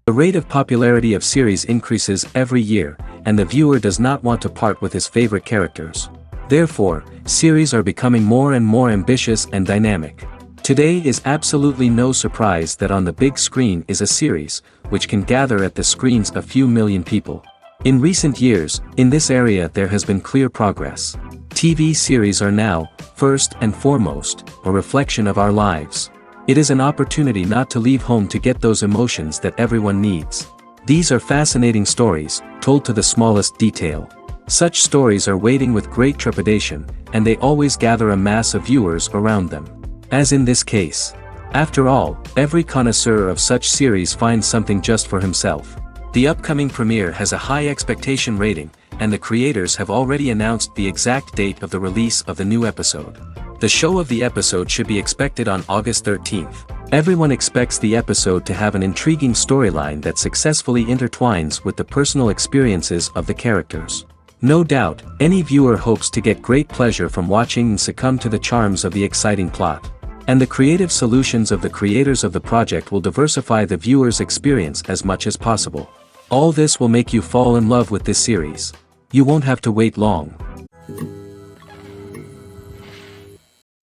The rate of popularity of series increases every year, and the viewer does not want to part with his favorite characters. Therefore, series are becoming more and more ambitious and dynamic. Today is absolutely no surprise that on the big screen is a series, which can gather at the screens a few million people. In recent years, in this area there has been clear progress. TV series are now, first and foremost, a reflection of our lives. It is an opportunity not to leave home to get those emotions that everyone needs. These are fascinating stories, told to the smallest detail. Such stories are waiting with great trepidation, and they always gather a mass of viewers around them. As in this case. After all, every connoisseur of such series finds something just for himself. The upcoming premiere has a high expectation rating, and the creators have already announced the exact date of the release of the new episode. The show of the episode should be expected on August 13th. Everyone expects the episode to have an intriguing storyline that successfully intertwines with the personal experiences of the characters. No doubt, any viewer hopes to get great pleasure from watching and succumb to the charms of the exciting plot. And the creative solutions of the creators of the project will diversify the viewer's experience as much as possible. All this will make you fall in love with this series. You won't have to wait long.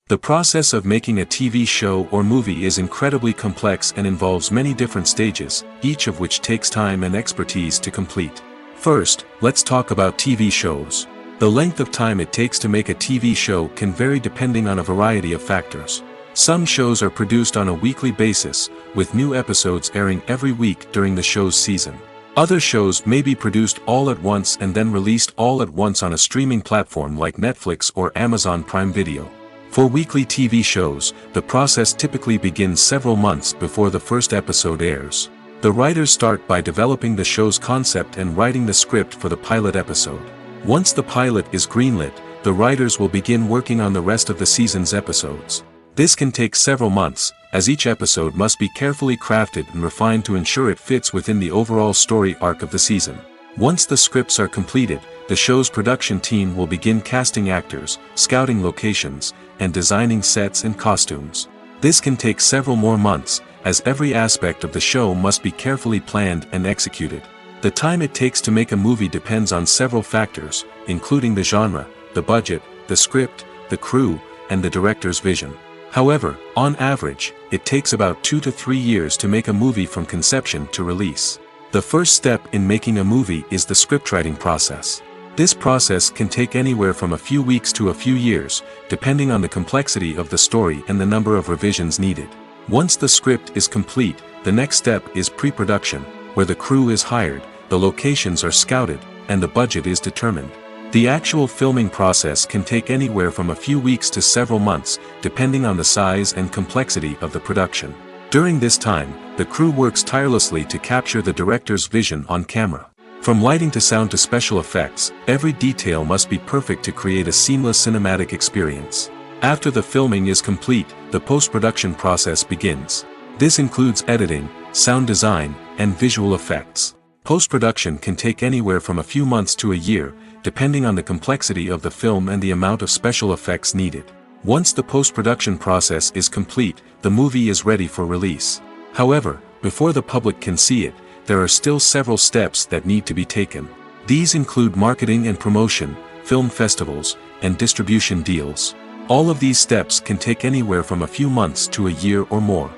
The process of making a TV show or movie is incredibly complex and involves many different stages, each of which takes time and expertise to complete. First, let's talk about TV shows. The length of time it takes to make a TV show can vary depending on a variety of factors. Some shows are produced on a weekly basis, with new episodes airing every week during the show's season. Other shows may be produced all at once and then released all at once on a streaming platform like Netflix or Amazon Prime Video. For weekly TV shows, the process typically begins several months before the first episode airs. The writers start by developing the show's concept and writing the script for the pilot episode. Once the pilot is greenlit, the writers will begin working on the rest of the season's episodes. This can take several months, as each episode must be carefully crafted and refined to ensure it fits within the overall story arc of the season. Once the scripts are completed, the show's production team will begin casting actors, scouting locations, and designing sets and costumes. This can take several more months, as every aspect of the show must be carefully planned and executed. The time it takes to make a movie depends on several factors, including the genre, the budget, the script, the crew, and the director's vision. However, on average, it takes about 2 to 3 years to make a movie from conception to release. The first step in making a movie is the scriptwriting process. This process can take anywhere from a few weeks to a few years, depending on the complexity of the story and the number of revisions needed. Once the script is complete, the next step is pre-production, where the crew is hired, the locations are scouted, and the budget is determined. The actual filming process can take anywhere from a few weeks to several months, depending on the size and complexity of the production. During this time, the crew works tirelessly to capture the director's vision on camera. From lighting to sound to special effects, every detail must be perfect to create a seamless cinematic experience. After the filming is complete, the post-production process begins. This includes editing, sound design, and visual effects. Post-production can take anywhere from a few months to a year, depending on the complexity of the film and the amount of special effects needed. Once the post-production process is complete, the movie is ready for release. However, before the public can see it, there are still several steps that need to be taken. These include marketing and promotion, film festivals, and distribution deals. All of these steps can take anywhere from a few months to a year or more.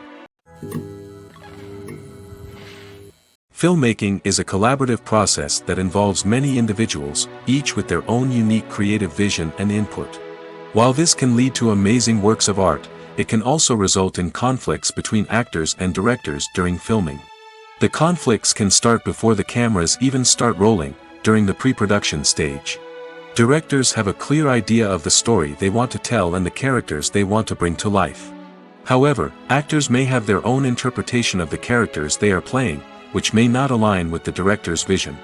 Filmmaking is a collaborative process that involves many individuals, each with their own unique creative vision and input. While this can lead to amazing works of art, it can also result in conflicts between actors and directors during filming. The conflicts can start before the cameras even start rolling, during the pre-production stage. Directors have a clear idea of the story they want to tell and the characters they want to bring to life. However, actors may have their own interpretation of the characters they are playing, which may not align with the director's vision.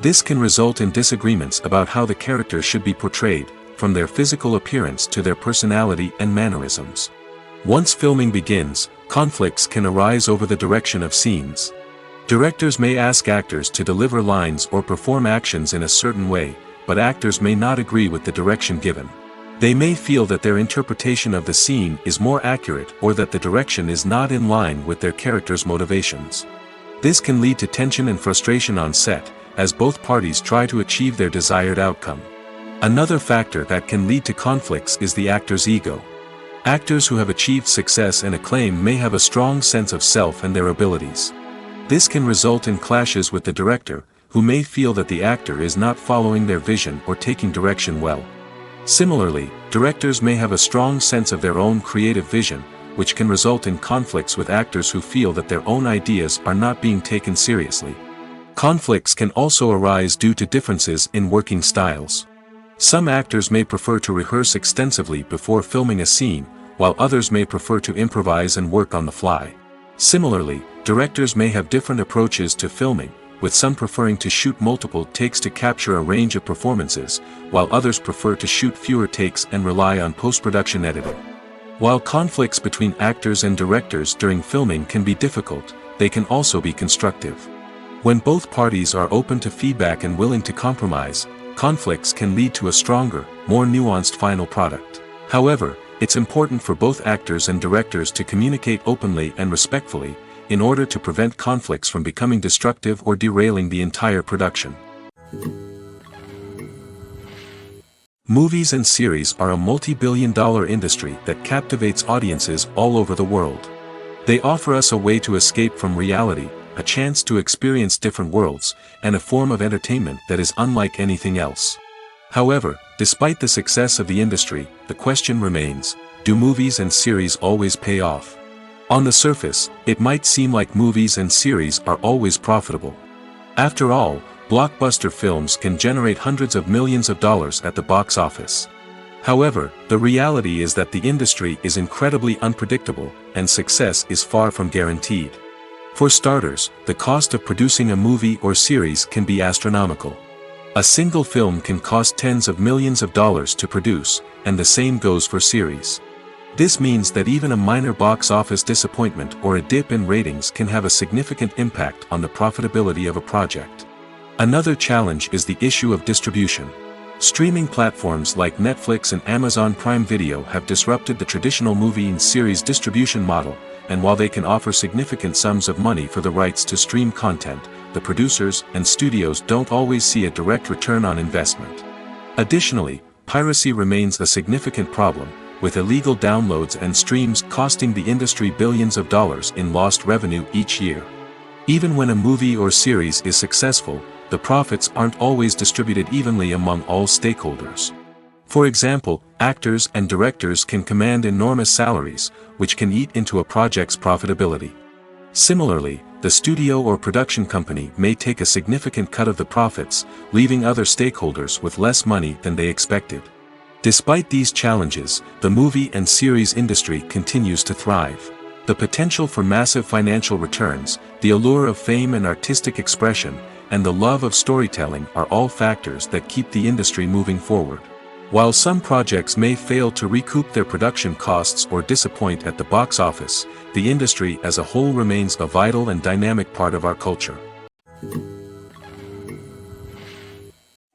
This can result in disagreements about how the characters should be portrayed, from their physical appearance to their personality and mannerisms. Once filming begins, conflicts can arise over the direction of scenes. Directors may ask actors to deliver lines or perform actions in a certain way, but actors may not agree with the direction given. They may feel that their interpretation of the scene is more accurate or that the direction is not in line with their character's motivations. This can lead to tension and frustration on set, as both parties try to achieve their desired outcome. Another factor that can lead to conflicts is the actor's ego. Actors who have achieved success and acclaim may have a strong sense of self and their abilities. This can result in clashes with the director, who may feel that the actor is not following their vision or taking direction well. Similarly, directors may have a strong sense of their own creative vision, which can result in conflicts with actors who feel that their own ideas are not being taken seriously. Conflicts can also arise due to differences in working styles. Some actors may prefer to rehearse extensively before filming a scene, while others may prefer to improvise and work on the fly. Similarly, directors may have different approaches to filming, with some preferring to shoot multiple takes to capture a range of performances, while others prefer to shoot fewer takes and rely on post-production editing. While conflicts between actors and directors during filming can be difficult, they can also be constructive. When both parties are open to feedback and willing to compromise, conflicts can lead to a stronger, more nuanced final product. However, it's important for both actors and directors to communicate openly and respectfully, in order to prevent conflicts from becoming destructive or derailing the entire production. Movies and series are a multi-billion-dollar industry that captivates audiences all over the world. They offer us a way to escape from reality, a chance to experience different worlds, and a form of entertainment that is unlike anything else. However, despite the success of the industry, the question remains, do movies and series always pay off? On the surface, it might seem like movies and series are always profitable. After all, blockbuster films can generate hundreds of millions of dollars at the box office. However, the reality is that the industry is incredibly unpredictable, and success is far from guaranteed. For starters, the cost of producing a movie or series can be astronomical. A single film can cost tens of millions of dollars to produce, and the same goes for series. This means that even a minor box office disappointment or a dip in ratings can have a significant impact on the profitability of a project. Another challenge is the issue of distribution. Streaming platforms like Netflix and Amazon Prime Video have disrupted the traditional movie and series distribution model, and while they can offer significant sums of money for the rights to stream content, the producers and studios don't always see a direct return on investment. Additionally, piracy remains a significant problem, with illegal downloads and streams costing the industry billions of dollars in lost revenue each year. Even when a movie or series is successful, the profits aren't always distributed evenly among all stakeholders. For example, actors and directors can command enormous salaries, which can eat into a project's profitability. Similarly, the studio or production company may take a significant cut of the profits, leaving other stakeholders with less money than they expected. Despite these challenges, the movie and series industry continues to thrive. The potential for massive financial returns, the allure of fame and artistic expression, and the love of storytelling are all factors that keep the industry moving forward. While some projects may fail to recoup their production costs or disappoint at the box office, the industry as a whole remains a vital and dynamic part of our culture.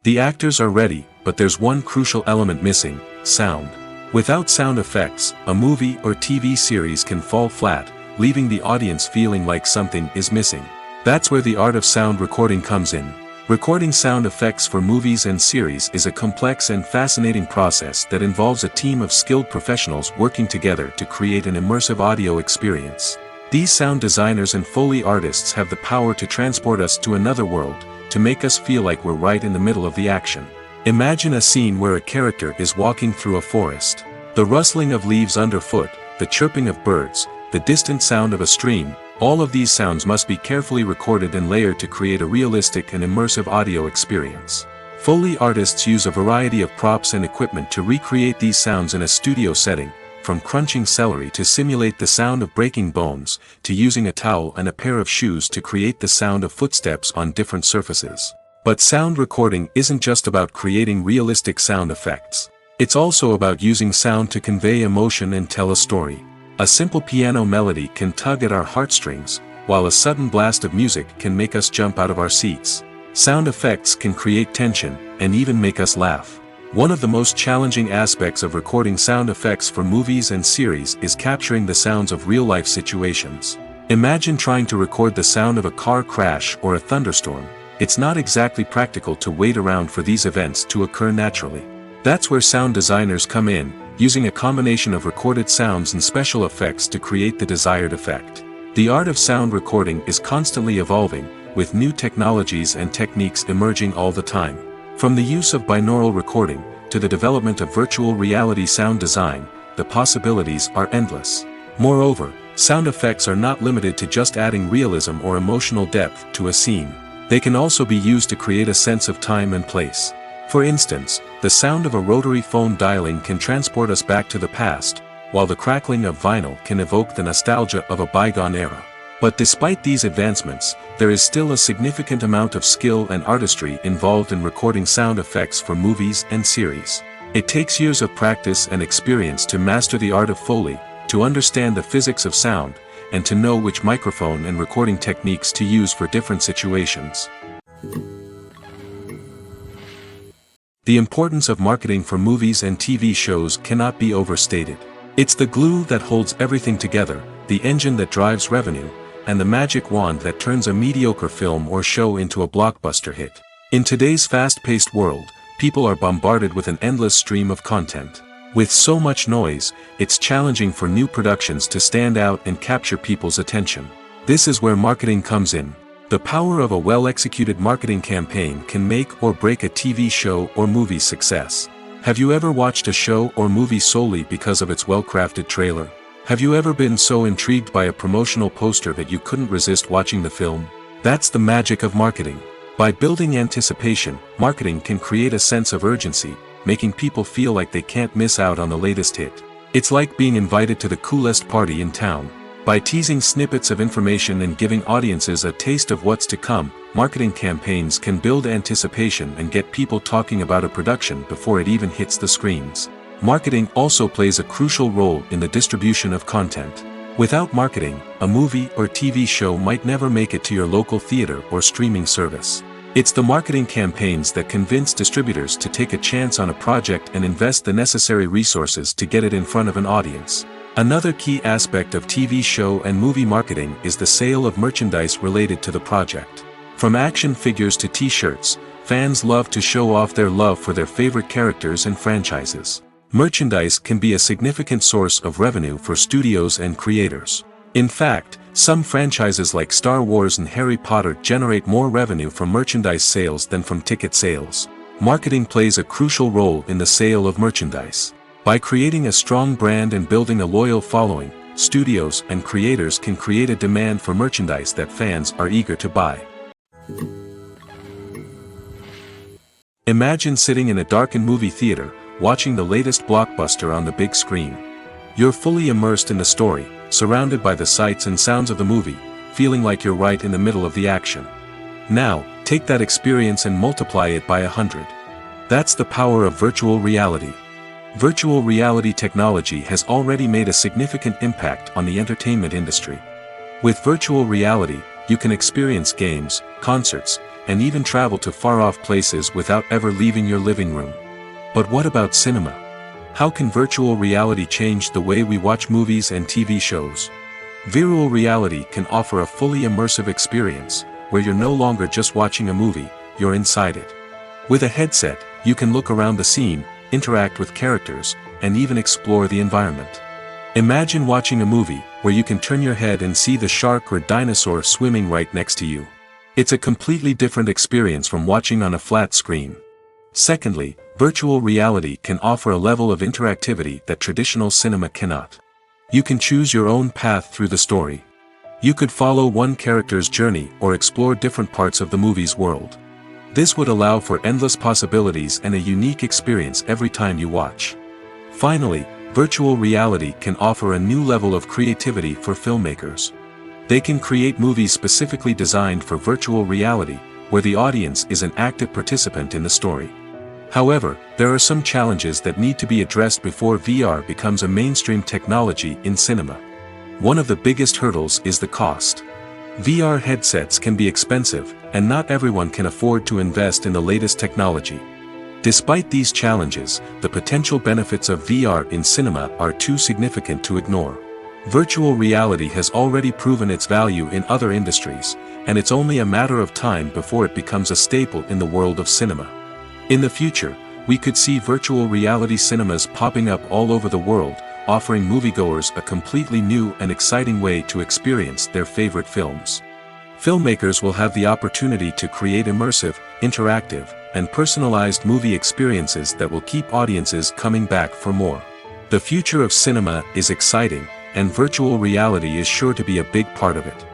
The actors are ready, but there's one crucial element missing: sound. Without sound effects, a movie or TV series can fall flat, leaving the audience feeling like something is missing. That's where the art of sound recording comes in. Recording sound effects for movies and series is a complex and fascinating process that involves a team of skilled professionals working together to create an immersive audio experience. These sound designers and Foley artists have the power to transport us to another world, to make us feel like we're right in the middle of the action. Imagine a scene where a character is walking through a forest. The rustling of leaves underfoot, the chirping of birds, the distant sound of a stream, all of these sounds must be carefully recorded and layered to create a realistic and immersive audio experience. Foley artists use a variety of props and equipment to recreate these sounds in a studio setting, from crunching celery to simulate the sound of breaking bones, to using a towel and a pair of shoes to create the sound of footsteps on different surfaces. But sound recording isn't just about creating realistic sound effects. It's also about using sound to convey emotion and tell a story. A simple piano melody can tug at our heartstrings, while a sudden blast of music can make us jump out of our seats. Sound effects can create tension, and even make us laugh. One of the most challenging aspects of recording sound effects for movies and series is capturing the sounds of real-life situations. Imagine trying to record the sound of a car crash or a thunderstorm. It's not exactly practical to wait around for these events to occur naturally. That's where sound designers come in, using a combination of recorded sounds and special effects to create the desired effect. The art of sound recording is constantly evolving, with new technologies and techniques emerging all the time. From the use of binaural recording, to the development of virtual reality sound design, the possibilities are endless. Moreover, sound effects are not limited to just adding realism or emotional depth to a scene. They can also be used to create a sense of time and place. For instance, the sound of a rotary phone dialing can transport us back to the past, while the crackling of vinyl can evoke the nostalgia of a bygone era. But despite these advancements, there is still a significant amount of skill and artistry involved in recording sound effects for movies and series. It takes years of practice and experience to master the art of Foley, to understand the physics of sound, and to know which microphone and recording techniques to use for different situations. The importance of marketing for movies and TV shows cannot be overstated. It's the glue that holds everything together, the engine that drives revenue, and the magic wand that turns a mediocre film or show into a blockbuster hit. In today's fast-paced world, people are bombarded with an endless stream of content. With so much noise, it's challenging for new productions to stand out and capture people's attention. This is where marketing comes in. The power of a well-executed marketing campaign can make or break a TV show or movie's success. Have you ever watched a show or movie solely because of its well-crafted trailer? Have you ever been so intrigued by a promotional poster that you couldn't resist watching the film? That's the magic of marketing. By building anticipation, marketing can create a sense of urgency, making people feel like they can't miss out on the latest hit. It's like being invited to the coolest party in town. By teasing snippets of information and giving audiences a taste of what's to come, marketing campaigns can build anticipation and get people talking about a production before it even hits the screens. Marketing also plays a crucial role in the distribution of content. Without marketing, a movie or TV show might never make it to your local theater or streaming service. It's the marketing campaigns that convince distributors to take a chance on a project and invest the necessary resources to get it in front of an audience. Another key aspect of TV show and movie marketing is the sale of merchandise related to the project. From action figures to t-shirts, fans love to show off their love for their favorite characters and franchises. Merchandise can be a significant source of revenue for studios and creators. In fact, some franchises like Star Wars and Harry Potter generate more revenue from merchandise sales than from ticket sales. Marketing plays a crucial role in the sale of merchandise. By creating a strong brand and building a loyal following, studios and creators can create a demand for merchandise that fans are eager to buy. Imagine sitting in a darkened movie theater, watching the latest blockbuster on the big screen. You're fully immersed in the story, surrounded by the sights and sounds of the movie, feeling like you're right in the middle of the action. Now, take that experience and multiply it by 100. That's the power of virtual reality. Virtual reality technology has already made a significant impact on the entertainment industry. With virtual reality, you can experience games, concerts, and even travel to far-off places without ever leaving your living room. But what about cinema? How can virtual reality change the way we watch movies and TV shows? Virtual reality can offer a fully immersive experience, where you're no longer just watching a movie, you're inside it. With a headset, you can look around the scene, interact with characters, and even explore the environment. Imagine watching a movie, where you can turn your head and see the shark or dinosaur swimming right next to you. It's a completely different experience from watching on a flat screen. Secondly, virtual reality can offer a level of interactivity that traditional cinema cannot. You can choose your own path through the story. You could follow one character's journey or explore different parts of the movie's world. This would allow for endless possibilities and a unique experience every time you watch. Finally, virtual reality can offer a new level of creativity for filmmakers. They can create movies specifically designed for virtual reality, where the audience is an active participant in the story. However, there are some challenges that need to be addressed before VR becomes a mainstream technology in cinema. One of the biggest hurdles is the cost. VR headsets can be expensive, and not everyone can afford to invest in the latest technology. Despite these challenges, the potential benefits of VR in cinema are too significant to ignore. Virtual reality has already proven its value in other industries, and it's only a matter of time before it becomes a staple in the world of cinema. In the future, we could see virtual reality cinemas popping up all over the world, offering moviegoers a completely new and exciting way to experience their favorite films. Filmmakers will have the opportunity to create immersive, interactive, and personalized movie experiences that will keep audiences coming back for more. The future of cinema is exciting, and virtual reality is sure to be a big part of it.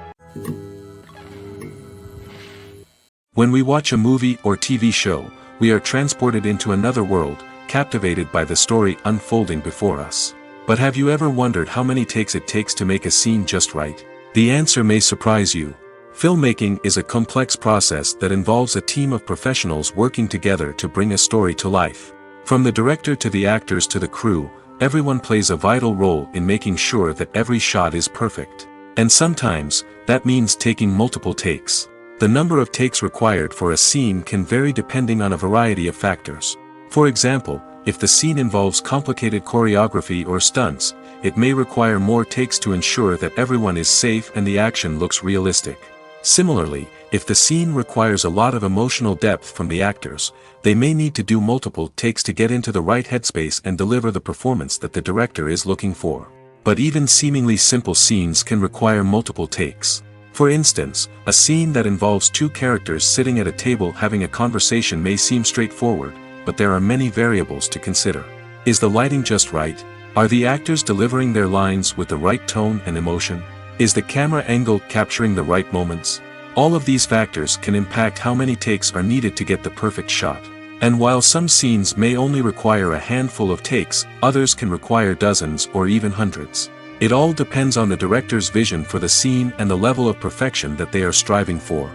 When we watch a movie or TV show, we are transported into another world, captivated by the story unfolding before us. But have you ever wondered how many takes it takes to make a scene just right? The answer may surprise you. Filmmaking is a complex process that involves a team of professionals working together to bring a story to life. From the director to the actors to the crew, everyone plays a vital role in making sure that every shot is perfect. And sometimes, that means taking multiple takes. The number of takes required for a scene can vary depending on a variety of factors. For example, if the scene involves complicated choreography or stunts, it may require more takes to ensure that everyone is safe and the action looks realistic. Similarly, if the scene requires a lot of emotional depth from the actors, they may need to do multiple takes to get into the right headspace and deliver the performance that the director is looking for. But even seemingly simple scenes can require multiple takes. For instance, a scene that involves two characters sitting at a table having a conversation may seem straightforward, but there are many variables to consider. Is the lighting just right? Are the actors delivering their lines with the right tone and emotion? Is the camera angle capturing the right moments? All of these factors can impact how many takes are needed to get the perfect shot. And while some scenes may only require a handful of takes, others can require dozens or even hundreds. It all depends on the director's vision for the scene and the level of perfection that they are striving for.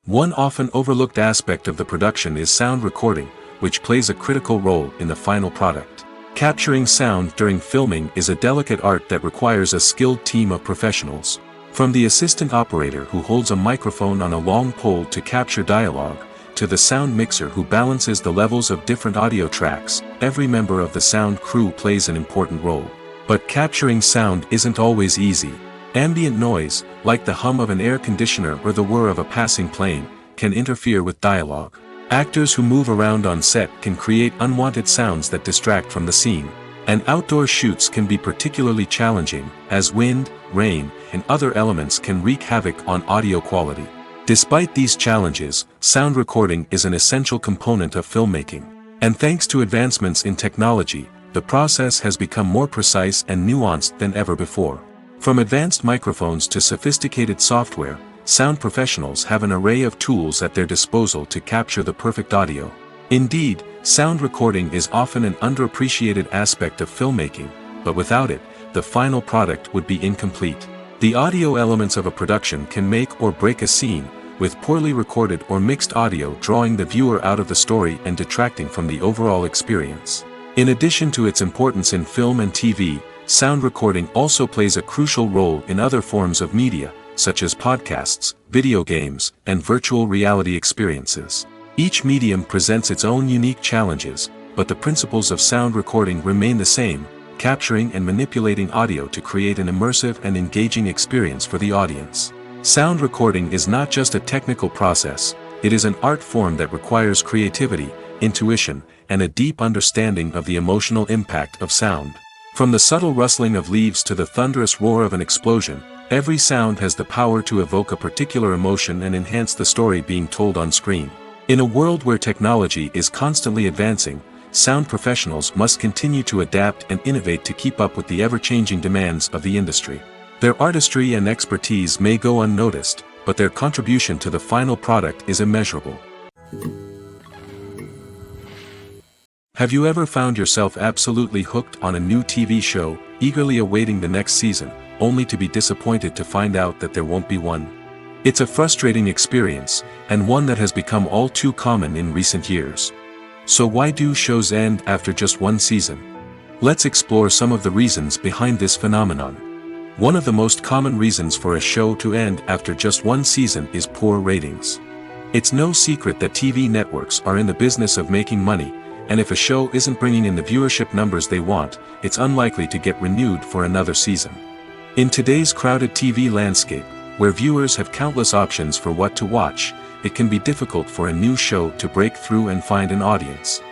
One often overlooked aspect of the production is sound recording, which plays a critical role in the final product. Capturing sound during filming is a delicate art that requires a skilled team of professionals. From the assistant operator who holds a microphone on a long pole to capture dialogue, to the sound mixer who balances the levels of different audio tracks, every member of the sound crew plays an important role. But capturing sound isn't always easy. Ambient noise, like the hum of an air conditioner or the whir of a passing plane, can interfere with dialogue. Actors who move around on set can create unwanted sounds that distract from the scene. And outdoor shoots can be particularly challenging, as wind, rain, and other elements can wreak havoc on audio quality. Despite these challenges, sound recording is an essential component of filmmaking. And thanks to advancements in technology, the process has become more precise and nuanced than ever before. From advanced microphones to sophisticated software, sound professionals have an array of tools at their disposal to capture the perfect audio. Indeed, sound recording is often an underappreciated aspect of filmmaking, but without it, the final product would be incomplete. The audio elements of a production can make or break a scene, with poorly recorded or mixed audio drawing the viewer out of the story and detracting from the overall experience. In addition to its importance in film and TV, sound recording also plays a crucial role in other forms of media, such as podcasts, video games, and virtual reality experiences. Each medium presents its own unique challenges, but the principles of sound recording remain the same, capturing and manipulating audio to create an immersive and engaging experience for the audience. Sound recording is not just a technical process, it is an art form that requires creativity, intuition, and a deep understanding of the emotional impact of sound. From the subtle rustling of leaves to the thunderous roar of an explosion, every sound has the power to evoke a particular emotion and enhance the story being told on screen. In a world where technology is constantly advancing, sound professionals must continue to adapt and innovate to keep up with the ever-changing demands of the industry. Their artistry and expertise may go unnoticed, but their contribution to the final product is immeasurable. Have you ever found yourself absolutely hooked on a new TV show, eagerly awaiting the next season, only to be disappointed to find out that there won't be one? It's a frustrating experience, and one that has become all too common in recent years. So why do shows end after just one season? Let's explore some of the reasons behind this phenomenon. One of the most common reasons for a show to end after just one season is poor ratings. It's no secret that TV networks are in the business of making money, and if a show isn't bringing in the viewership numbers they want, it's unlikely to get renewed for another season. In today's crowded TV landscape, where viewers have countless options for what to watch, it can be difficult for a new show to break through and find an audience.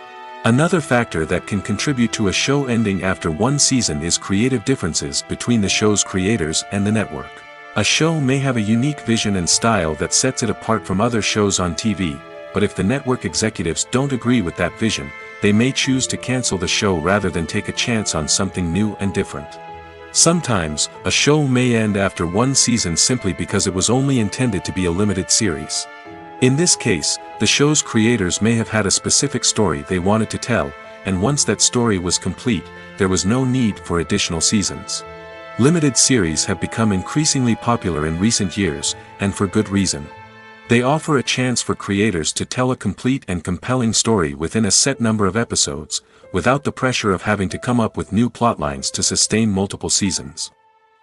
Another factor that can contribute to a show ending after one season is creative differences between the show's creators and the network. A show may have a unique vision and style that sets it apart from other shows on TV, but if the network executives don't agree with that vision, they may choose to cancel the show rather than take a chance on something new and different. Sometimes, a show may end after one season simply because it was only intended to be a limited series. In this case, the show's creators may have had a specific story they wanted to tell, and once that story was complete, there was no need for additional seasons. Limited series have become increasingly popular in recent years, and for good reason. They offer a chance for creators to tell a complete and compelling story within a set number of episodes, without the pressure of having to come up with new plotlines to sustain multiple seasons.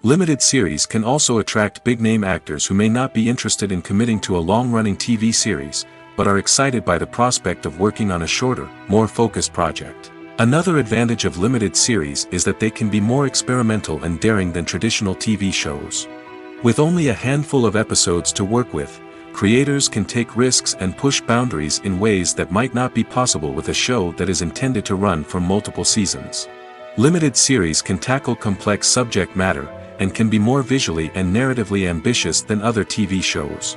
Limited series can also attract big-name actors who may not be interested in committing to a long-running TV series, but are excited by the prospect of working on a shorter, more focused project. Another advantage of limited series is that they can be more experimental and daring than traditional TV shows. With only a handful of episodes to work with, creators can take risks and push boundaries in ways that might not be possible with a show that is intended to run for multiple seasons. Limited series can tackle complex subject matter, and can be more visually and narratively ambitious than other TV shows.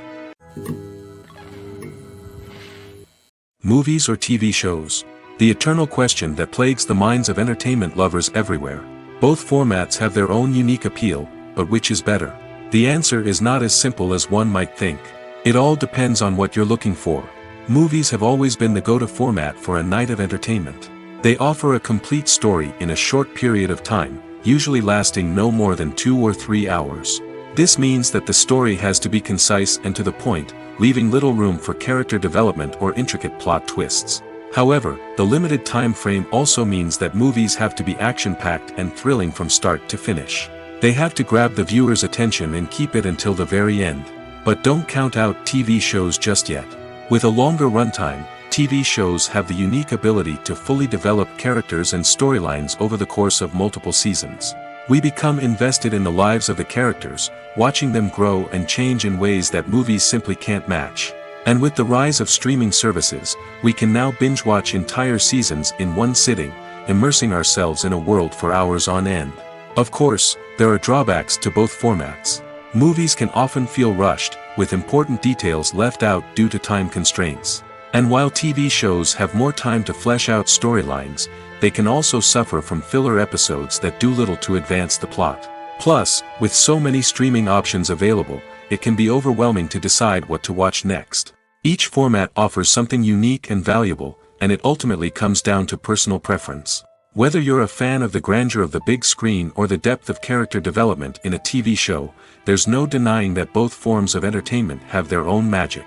Movies or TV shows? The eternal question that plagues the minds of entertainment lovers everywhere. Both formats have their own unique appeal, but which is better? The answer is not as simple as one might think. It all depends on what you're looking for. Movies have always been the go-to format for a night of entertainment. They offer a complete story in a short period of time, usually lasting no more than 2 or 3 hours. This means that the story has to be concise and to the point, leaving little room for character development or intricate plot twists. However, the limited time frame also means that movies have to be action-packed and thrilling from start to finish. They have to grab the viewer's attention and keep it until the very end. But don't count out TV shows just yet. With a longer runtime, TV shows have the unique ability to fully develop characters and storylines over the course of multiple seasons. We become invested in the lives of the characters, watching them grow and change in ways that movies simply can't match. And with the rise of streaming services, we can now binge-watch entire seasons in one sitting, immersing ourselves in a world for hours on end. Of course, there are drawbacks to both formats. Movies can often feel rushed, with important details left out due to time constraints. And while TV shows have more time to flesh out storylines, they can also suffer from filler episodes that do little to advance the plot. Plus, with so many streaming options available, it can be overwhelming to decide what to watch next. Each format offers something unique and valuable, and it ultimately comes down to personal preference. Whether you're a fan of the grandeur of the big screen or the depth of character development in a TV show, there's no denying that both forms of entertainment have their own magic.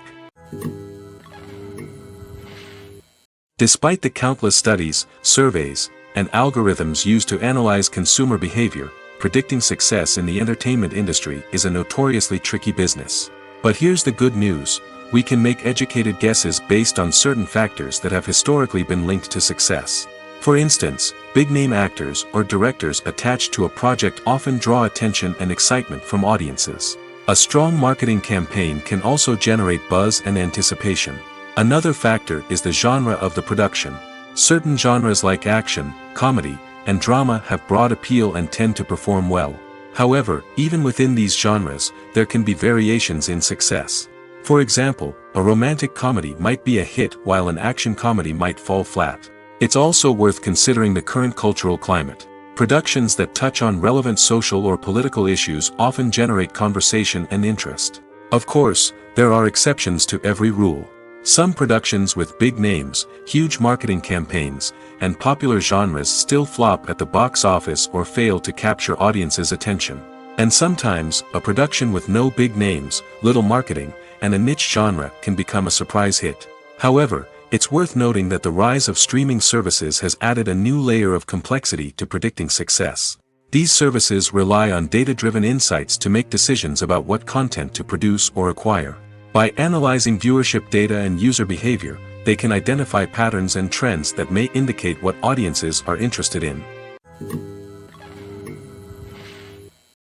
Despite the countless studies, surveys, and algorithms used to analyze consumer behavior, predicting success in the entertainment industry is a notoriously tricky business. But here's the good news: we can make educated guesses based on certain factors that have historically been linked to success. For instance, big-name actors or directors attached to a project often draw attention and excitement from audiences. A strong marketing campaign can also generate buzz and anticipation. Another factor is the genre of the production. Certain genres like action, comedy, and drama have broad appeal and tend to perform well. However, even within these genres, there can be variations in success. For example, a romantic comedy might be a hit while an action comedy might fall flat. It's also worth considering the current cultural climate. Productions that touch on relevant social or political issues often generate conversation and interest. Of course, there are exceptions to every rule. Some productions with big names, huge marketing campaigns, and popular genres still flop at the box office or fail to capture audiences' attention. And sometimes, a production with no big names, little marketing, and a niche genre can become a surprise hit. However, it's worth noting that the rise of streaming services has added a new layer of complexity to predicting success. These services rely on data-driven insights to make decisions about what content to produce or acquire. By analyzing viewership data and user behavior, they can identify patterns and trends that may indicate what audiences are interested in.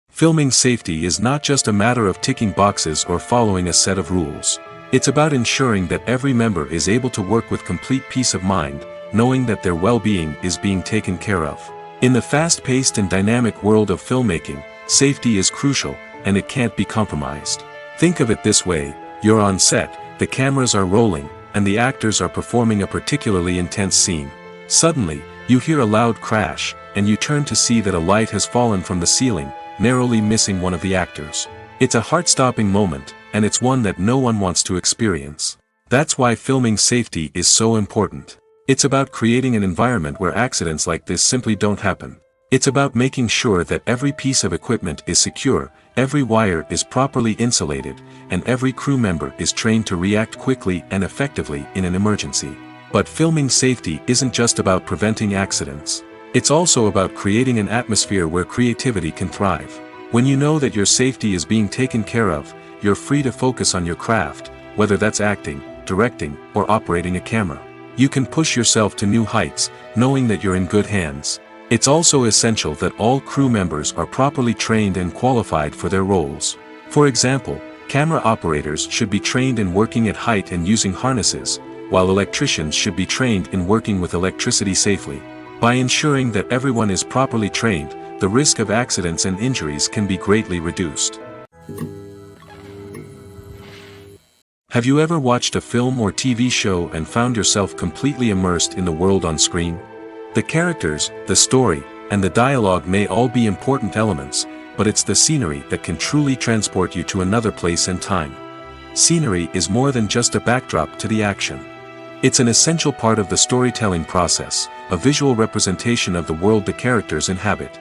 Filming safety is not just a matter of ticking boxes or following a set of rules. It's about ensuring that every member is able to work with complete peace of mind, knowing that their well-being is being taken care of. In the fast-paced and dynamic world of filmmaking, safety is crucial, and it can't be compromised. Think of it this way: you're on set, the cameras are rolling, and the actors are performing a particularly intense scene. Suddenly, you hear a loud crash, and you turn to see that a light has fallen from the ceiling, narrowly missing one of the actors. It's a heart-stopping moment, and it's one that no one wants to experience. That's why filming safety is so important. It's about creating an environment where accidents like this simply don't happen. It's about making sure that every piece of equipment is secure, every wire is properly insulated, and every crew member is trained to react quickly and effectively in an emergency. But filming safety isn't just about preventing accidents. It's also about creating an atmosphere where creativity can thrive. When you know that your safety is being taken care of, you're free to focus on your craft, whether that's acting, directing, or operating a camera. You can push yourself to new heights, knowing that you're in good hands. It's also essential that all crew members are properly trained and qualified for their roles. For example, camera operators should be trained in working at height and using harnesses, while electricians should be trained in working with electricity safely. By ensuring that everyone is properly trained, the risk of accidents and injuries can be greatly reduced. Have you ever watched a film or TV show and found yourself completely immersed in the world on screen? The characters, the story, and the dialogue may all be important elements, but it's the scenery that can truly transport you to another place and time. Scenery is more than just a backdrop to the action. It's an essential part of the storytelling process, a visual representation of the world the characters inhabit.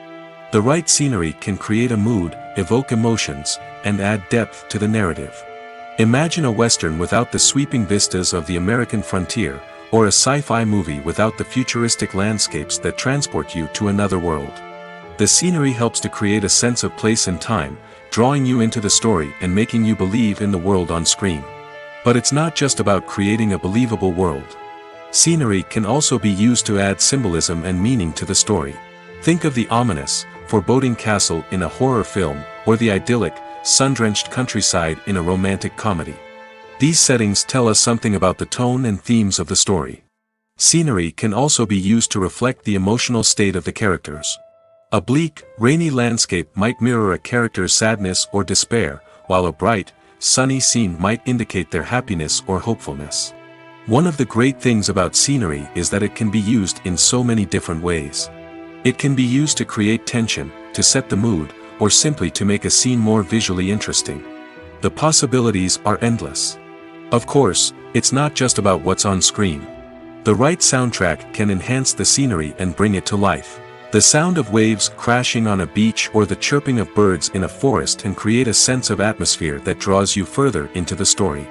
The right scenery can create a mood, evoke emotions, and add depth to the narrative. Imagine a Western without the sweeping vistas of the American frontier, or a sci-fi movie without the futuristic landscapes that transport you to another world. The scenery helps to create a sense of place and time, drawing you into the story and making you believe in the world on screen. But it's not just about creating a believable world. Scenery can also be used to add symbolism and meaning to the story. Think of the ominous, foreboding castle in a horror film, or the idyllic, sun-drenched countryside in a romantic comedy. These settings tell us something about the tone and themes of the story. Scenery can also be used to reflect the emotional state of the characters. A bleak, rainy landscape might mirror a character's sadness or despair, while a bright, sunny scene might indicate their happiness or hopefulness. One of the great things about scenery is that it can be used in so many different ways. It can be used to create tension, to set the mood, or simply to make a scene more visually interesting. The possibilities are endless. Of course, it's not just about what's on screen. The right soundtrack can enhance the scenery and bring it to life. The sound of waves crashing on a beach or the chirping of birds in a forest can create a sense of atmosphere that draws you further into the story.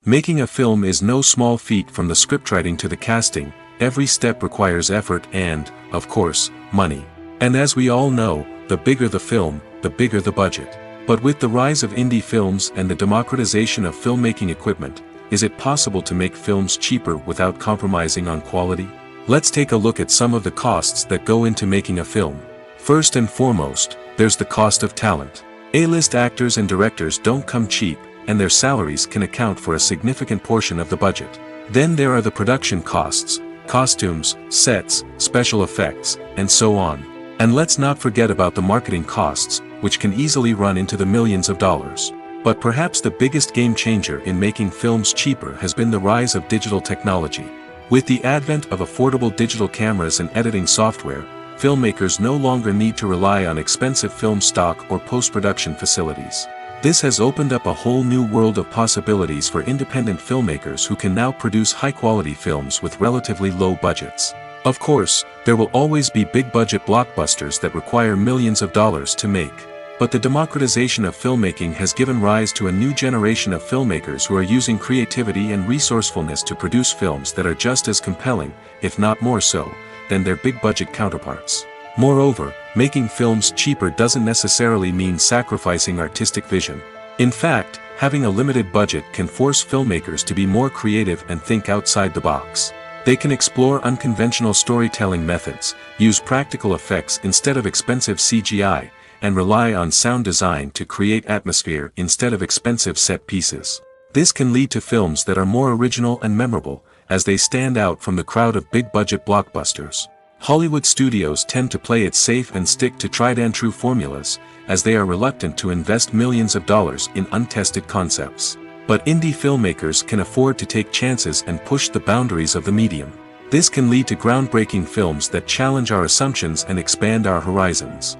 Making a film is no small feat. From the scriptwriting to the casting, every step requires effort and, of course, money. And as we all know, the bigger the film, the bigger the budget. But with the rise of indie films and the democratization of filmmaking equipment, is it possible to make films cheaper without compromising on quality? Let's take a look at some of the costs that go into making a film. First and foremost, there's the cost of talent. A-list actors and directors don't come cheap, and their salaries can account for a significant portion of the budget. Then there are the production costs, costumes, sets, special effects, and so on. And let's not forget about the marketing costs, which can easily run into the millions of dollars. But perhaps the biggest game changer in making films cheaper has been the rise of digital technology. With the advent of affordable digital cameras and editing software, filmmakers no longer need to rely on expensive film stock or post-production facilities. This has opened up a whole new world of possibilities for independent filmmakers who can now produce high-quality films with relatively low budgets. Of course, there will always be big-budget blockbusters that require millions of dollars to make. But the democratization of filmmaking has given rise to a new generation of filmmakers who are using creativity and resourcefulness to produce films that are just as compelling, if not more so, than their big-budget counterparts. Moreover, making films cheaper doesn't necessarily mean sacrificing artistic vision. In fact, having a limited budget can force filmmakers to be more creative and think outside the box. They can explore unconventional storytelling methods, use practical effects instead of expensive CGI, and rely on sound design to create atmosphere instead of expensive set pieces. This can lead to films that are more original and memorable, as they stand out from the crowd of big-budget blockbusters. Hollywood studios tend to play it safe and stick to tried-and-true formulas, as they are reluctant to invest millions of dollars in untested concepts. But indie filmmakers can afford to take chances and push the boundaries of the medium. This can lead to groundbreaking films that challenge our assumptions and expand our horizons.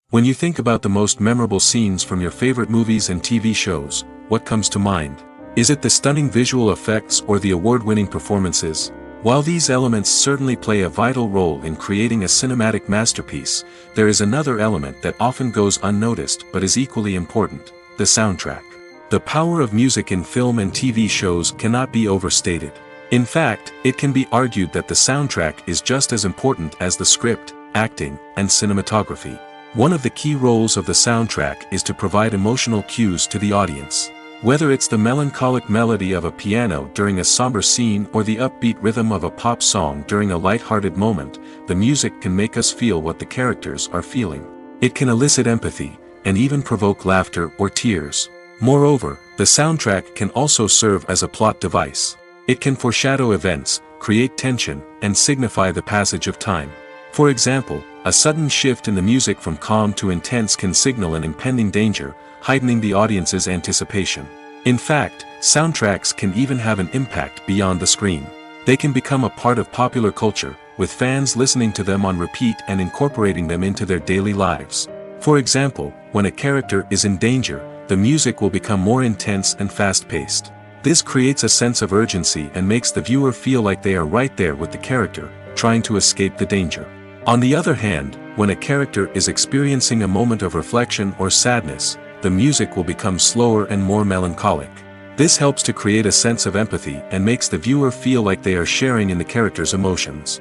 When you think about the most memorable scenes from your favorite movies and TV shows, what comes to mind? Is it the stunning visual effects or the award-winning performances? While these elements certainly play a vital role in creating a cinematic masterpiece, there is another element that often goes unnoticed but is equally important: the soundtrack. The power of music in film and TV shows cannot be overstated. In fact, it can be argued that the soundtrack is just as important as the script, acting, and cinematography. One of the key roles of the soundtrack is to provide emotional cues to the audience. Whether it's the melancholic melody of a piano during a somber scene or the upbeat rhythm of a pop song during a light-hearted moment, the music can make us feel what the characters are feeling. It can elicit empathy, and even provoke laughter or tears. Moreover, the soundtrack can also serve as a plot device. It can foreshadow events, create tension, and signify the passage of time. For example, a sudden shift in the music from calm to intense can signal an impending danger, heightening the audience's anticipation. In fact, soundtracks can even have an impact beyond the screen. They can become a part of popular culture, with fans listening to them on repeat and incorporating them into their daily lives. For example, when a character is in danger, the music will become more intense and fast-paced. This creates a sense of urgency and makes the viewer feel like they are right there with the character, trying to escape the danger. On the other hand, when a character is experiencing a moment of reflection or sadness, the music will become slower and more melancholic. This helps to create a sense of empathy and makes the viewer feel like they are sharing in the character's emotions.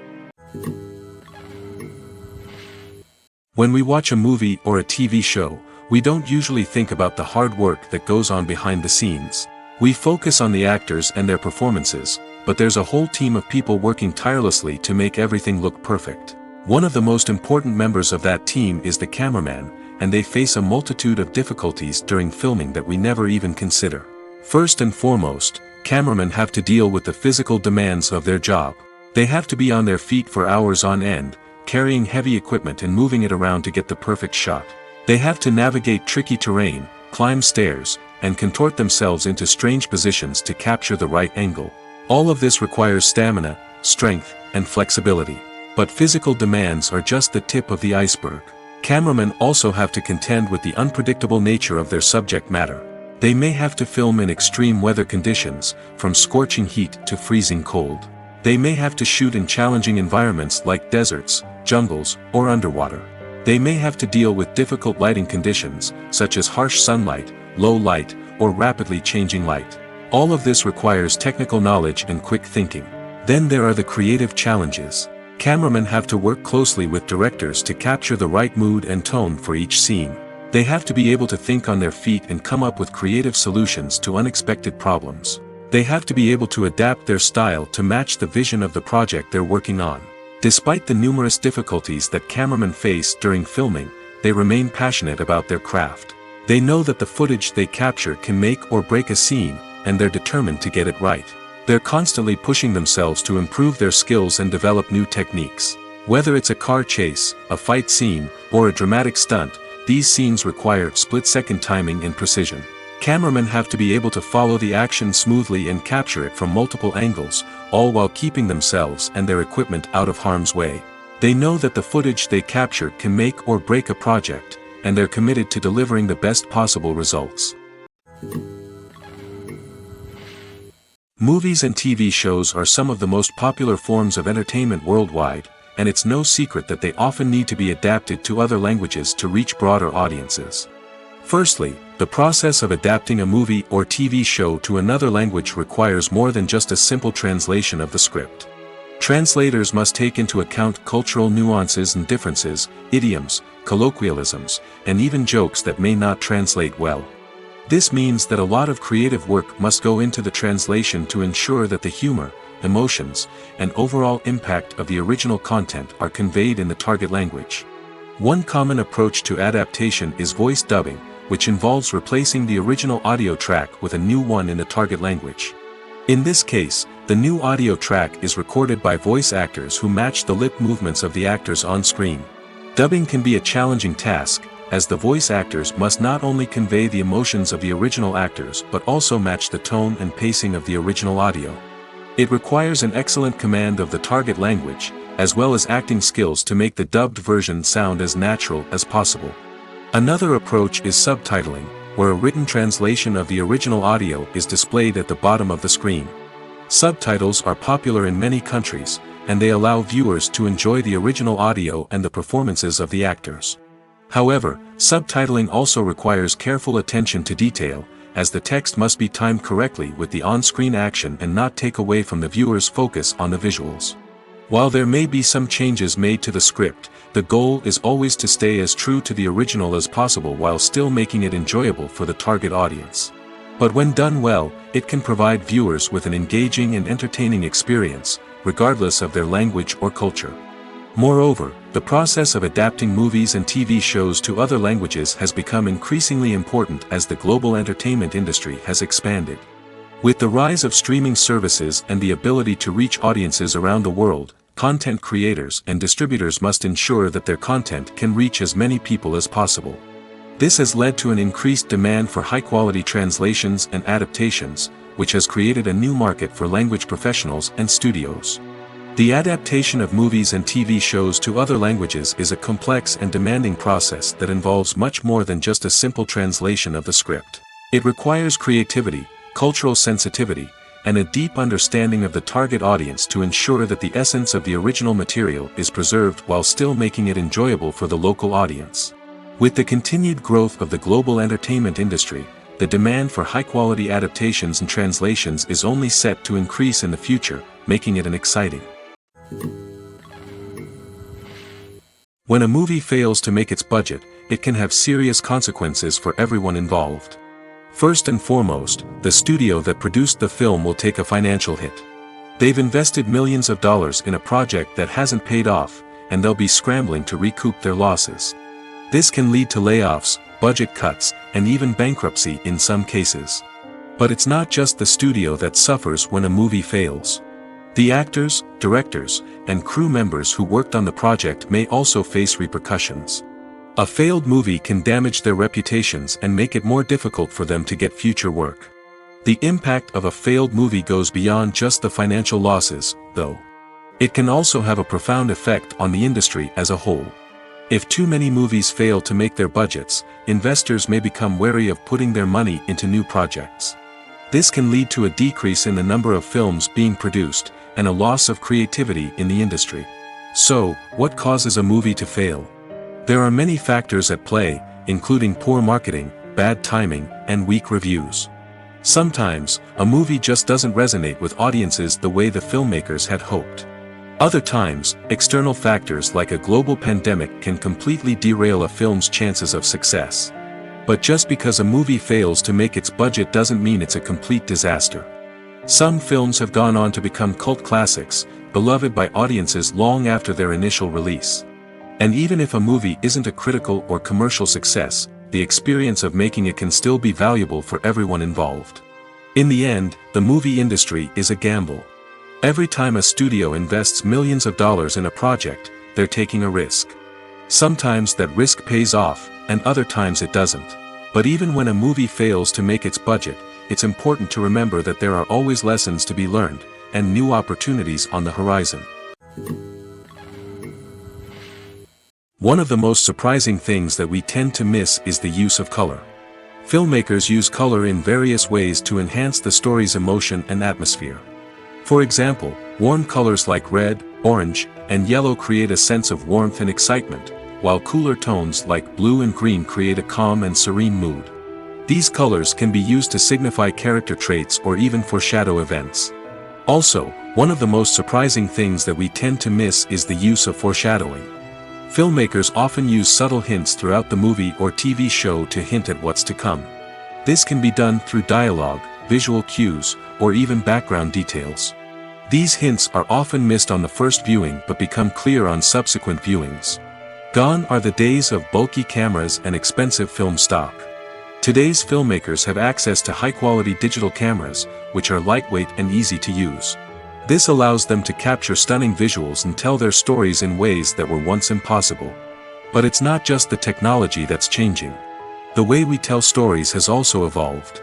When we watch a movie or a TV show, we don't usually think about the hard work that goes on behind the scenes. We focus on the actors and their performances, but there's a whole team of people working tirelessly to make everything look perfect. One of the most important members of that team is the cameraman, and they face a multitude of difficulties during filming that we never even consider. First and foremost, cameramen have to deal with the physical demands of their job. They have to be on their feet for hours on end, carrying heavy equipment and moving it around to get the perfect shot. They have to navigate tricky terrain, climb stairs, and contort themselves into strange positions to capture the right angle. All of this requires stamina, strength, and flexibility. But physical demands are just the tip of the iceberg. Cameramen also have to contend with the unpredictable nature of their subject matter. They may have to film in extreme weather conditions, from scorching heat to freezing cold. They may have to shoot in challenging environments like deserts, jungles, or underwater. They may have to deal with difficult lighting conditions, such as harsh sunlight, low light, or rapidly changing light. All of this requires technical knowledge and quick thinking. Then there are the creative challenges. Cameramen have to work closely with directors to capture the right mood and tone for each scene. They have to be able to think on their feet and come up with creative solutions to unexpected problems. They have to be able to adapt their style to match the vision of the project they're working on. Despite the numerous difficulties that cameramen face during filming, they remain passionate about their craft. They know that the footage they capture can make or break a scene, and they're determined to get it right. They're constantly pushing themselves to improve their skills and develop new techniques. Whether it's a car chase, a fight scene, or a dramatic stunt, these scenes require split-second timing and precision. Cameramen have to be able to follow the action smoothly and capture it from multiple angles, all while keeping themselves and their equipment out of harm's way. They know that the footage they capture can make or break a project, and they're committed to delivering the best possible results. Movies and TV shows are some of the most popular forms of entertainment worldwide, and it's no secret that they often need to be adapted to other languages to reach broader audiences. Firstly, the process of adapting a movie or TV show to another language requires more than just a simple translation of the script. Translators must take into account cultural nuances and differences, idioms, colloquialisms, and even jokes that may not translate well. This means that a lot of creative work must go into the translation to ensure that the humor, emotions, and overall impact of the original content are conveyed in the target language. One common approach to adaptation is voice dubbing, which involves replacing the original audio track with a new one in the target language. In this case, the new audio track is recorded by voice actors who match the lip movements of the actors on screen. Dubbing can be a challenging task, as the voice actors must not only convey the emotions of the original actors but also match the tone and pacing of the original audio. It requires an excellent command of the target language, as well as acting skills to make the dubbed version sound as natural as possible. Another approach is subtitling, where a written translation of the original audio is displayed at the bottom of the screen. Subtitles are popular in many countries, and they allow viewers to enjoy the original audio and the performances of the actors. However, subtitling also requires careful attention to detail, as the text must be timed correctly with the on-screen action and not take away from the viewer's focus on the visuals. While there may be some changes made to the script, the goal is always to stay as true to the original as possible while still making it enjoyable for the target audience. But when done well, it can provide viewers with an engaging and entertaining experience, regardless of their language or culture. Moreover, the process of adapting movies and TV shows to other languages has become increasingly important as the global entertainment industry has expanded. With the rise of streaming services and the ability to reach audiences around the world, content creators and distributors must ensure that their content can reach as many people as possible. This has led to an increased demand for high-quality translations and adaptations, which has created a new market for language professionals and studios. The adaptation of movies and TV shows to other languages is a complex and demanding process that involves much more than just a simple translation of the script. It requires creativity, cultural sensitivity, and a deep understanding of the target audience to ensure that the essence of the original material is preserved while still making it enjoyable for the local audience. With the continued growth of the global entertainment industry, the demand for high-quality adaptations and translations is only set to increase in the future, making it an exciting. When a movie fails to make its budget, it can have serious consequences for everyone involved. First and foremost, the studio that produced the film will take a financial hit. They've invested millions of dollars in a project that hasn't paid off, and they'll be scrambling to recoup their losses. This can lead to layoffs, budget cuts, and even bankruptcy in some cases. But it's not just the studio that suffers when a movie fails. The actors, directors, and crew members who worked on the project may also face repercussions. A failed movie can damage their reputations and make it more difficult for them to get future work. The impact of a failed movie goes beyond just the financial losses, though. It can also have a profound effect on the industry as a whole. If too many movies fail to make their budgets, investors may become wary of putting their money into new projects. This can lead to a decrease in the number of films being produced, and a loss of creativity in the industry. So, what causes a movie to fail? There are many factors at play, including poor marketing, bad timing, and weak reviews. Sometimes, a movie just doesn't resonate with audiences the way the filmmakers had hoped. Other times, external factors like a global pandemic can completely derail a film's chances of success. But just because a movie fails to make its budget doesn't mean it's a complete disaster. Some films have gone on to become cult classics, beloved by audiences long after their initial release. And even if a movie isn't a critical or commercial success, the experience of making it can still be valuable for everyone involved. In the end, the movie industry is a gamble. Every time a studio invests millions of dollars in a project, they're taking a risk. Sometimes that risk pays off, and other times it doesn't. But even when a movie fails to make its budget, it's important to remember that there are always lessons to be learned, and new opportunities on the horizon. One of the most surprising things that we tend to miss is the use of color. Filmmakers use color in various ways to enhance the story's emotion and atmosphere. For example, warm colors like red, orange, and yellow create a sense of warmth and excitement, while cooler tones like blue and green create a calm and serene mood. These colors can be used to signify character traits or even foreshadow events. Also, one of the most surprising things that we tend to miss is the use of foreshadowing. Filmmakers often use subtle hints throughout the movie or TV show to hint at what's to come. This can be done through dialogue, visual cues, or even background details. These hints are often missed on the first viewing but become clear on subsequent viewings. Gone are the days of bulky cameras and expensive film stock. Today's filmmakers have access to high-quality digital cameras, which are lightweight and easy to use. This allows them to capture stunning visuals and tell their stories in ways that were once impossible. But it's not just the technology that's changing. The way we tell stories has also evolved.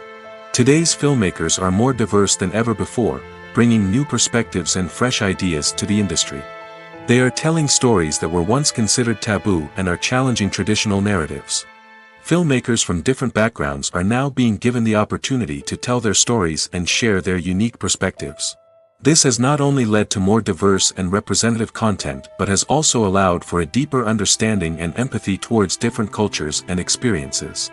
Today's filmmakers are more diverse than ever before, bringing new perspectives and fresh ideas to the industry. They are telling stories that were once considered taboo and are challenging traditional narratives. Filmmakers from different backgrounds are now being given the opportunity to tell their stories and share their unique perspectives. This has not only led to more diverse and representative content but has also allowed for a deeper understanding and empathy towards different cultures and experiences.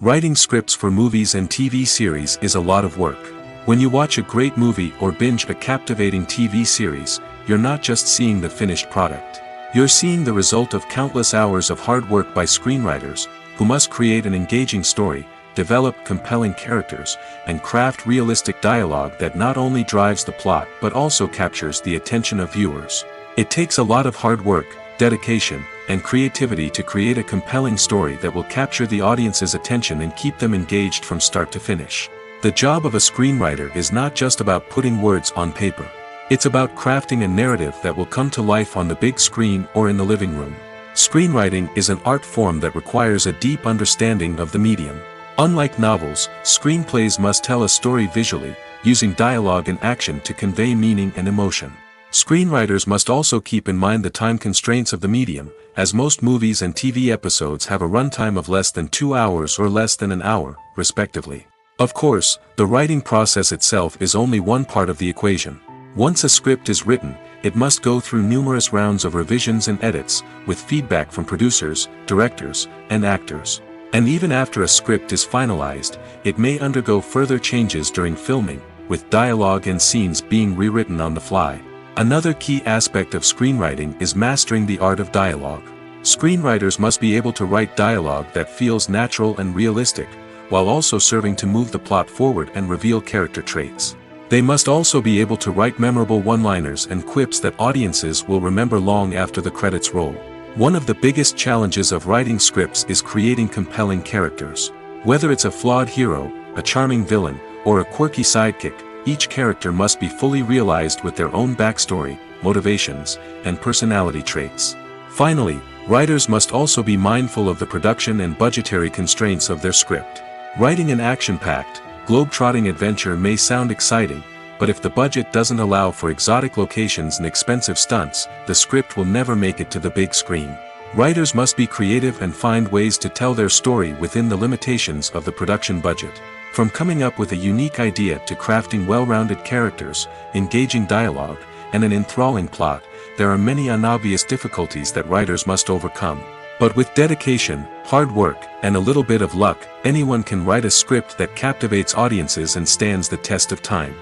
Writing scripts for movies and TV series is a lot of work. When you watch a great movie or binge a captivating TV series, you're not just seeing the finished product. You're seeing the result of countless hours of hard work by screenwriters, who must create an engaging story, develop compelling characters, and craft realistic dialogue that not only drives the plot but also captures the attention of viewers. It takes a lot of hard work, dedication, and creativity to create a compelling story that will capture the audience's attention and keep them engaged from start to finish. The job of a screenwriter is not just about putting words on paper. It's about crafting a narrative that will come to life on the big screen or in the living room. Screenwriting is an art form that requires a deep understanding of the medium. Unlike novels, screenplays must tell a story visually, using dialogue and action to convey meaning and emotion. Screenwriters must also keep in mind the time constraints of the medium, as most movies and TV episodes have a runtime of less than 2 hours or less than an hour, respectively. Of course, the writing process itself is only one part of the equation. Once a script is written, it must go through numerous rounds of revisions and edits, with feedback from producers, directors, and actors. And even after a script is finalized, it may undergo further changes during filming, with dialogue and scenes being rewritten on the fly. Another key aspect of screenwriting is mastering the art of dialogue. Screenwriters must be able to write dialogue that feels natural and realistic, while also serving to move the plot forward and reveal character traits. They must also be able to write memorable one-liners and quips that audiences will remember long after the credits roll. One of the biggest challenges of writing scripts is creating compelling characters. Whether it's a flawed hero, a charming villain, or a quirky sidekick, each character must be fully realized with their own backstory, motivations, and personality traits. Finally, writers must also be mindful of the production and budgetary constraints of their script. Writing an action-packed, globe-trotting adventure may sound exciting, but if the budget doesn't allow for exotic locations and expensive stunts, the script will never make it to the big screen. Writers must be creative and find ways to tell their story within the limitations of the production budget. From coming up with a unique idea to crafting well-rounded characters, engaging dialogue, and an enthralling plot, there are many unobvious difficulties that writers must overcome. But with dedication, hard work, and a little bit of luck, anyone can write a script that captivates audiences and stands the test of time.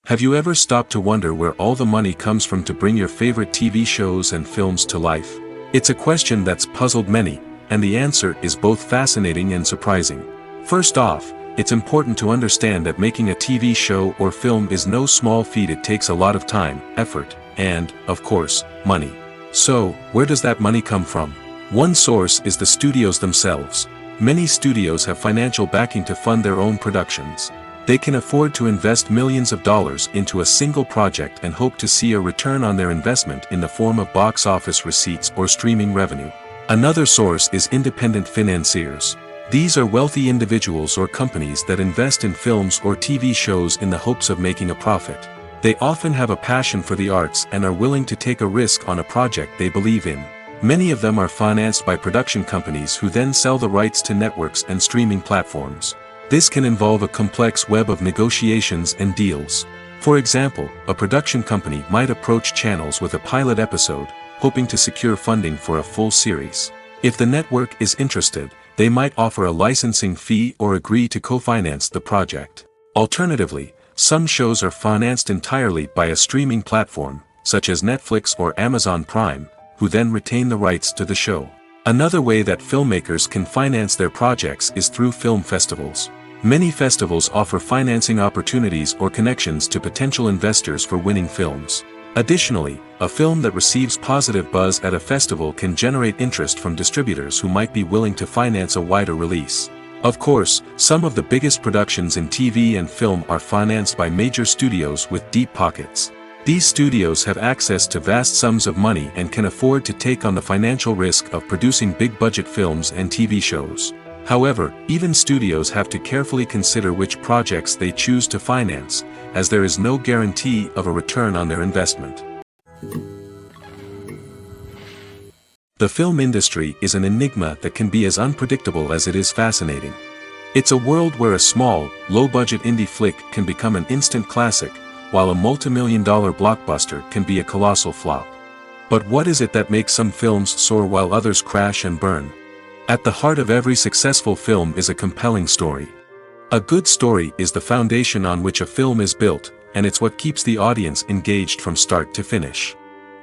Have you ever stopped to wonder where all the money comes from to bring your favorite TV shows and films to life? It's a question that's puzzled many, and the answer is both fascinating and surprising. First off, it's important to understand that making a TV show or film is no small feat. It takes a lot of time, effort, and, of course, money. So, where does that money come from? One source is the studios themselves. Many studios have financial backing to fund their own productions. They can afford to invest millions of dollars into a single project and hope to see a return on their investment in the form of box office receipts or streaming revenue. Another source is independent financiers. These are wealthy individuals or companies that invest in films or TV shows in the hopes of making a profit. They often have a passion for the arts and are willing to take a risk on a project they believe in. Many of them are financed by production companies who then sell the rights to networks and streaming platforms. This can involve a complex web of negotiations and deals. For example, a production company might approach channels with a pilot episode, hoping to secure funding for a full series. If the network is interested, They might offer a licensing fee or agree to co-finance the project. Alternatively, some shows are financed entirely by a streaming platform, such as Netflix or Amazon Prime, who then retain the rights to the show. Another way that filmmakers can finance their projects is through film festivals. Many festivals offer financing opportunities or connections to potential investors for winning films. Additionally, a film that receives positive buzz at a festival can generate interest from distributors who might be willing to finance a wider release. Of course, some of the biggest productions in TV and film are financed by major studios with deep pockets. These studios have access to vast sums of money and can afford to take on the financial risk of producing big-budget films and TV shows. However, even studios have to carefully consider which projects they choose to finance, as there is no guarantee of a return on their investment. The film industry is an enigma that can be as unpredictable as it is fascinating. It's a world where a small, low-budget indie flick can become an instant classic, while a multi-million-dollar blockbuster can be a colossal flop. But what is it that makes some films soar while others crash and burn? At the heart of every successful film is a compelling story. A good story is the foundation on which a film is built, and it's what keeps the audience engaged from start to finish.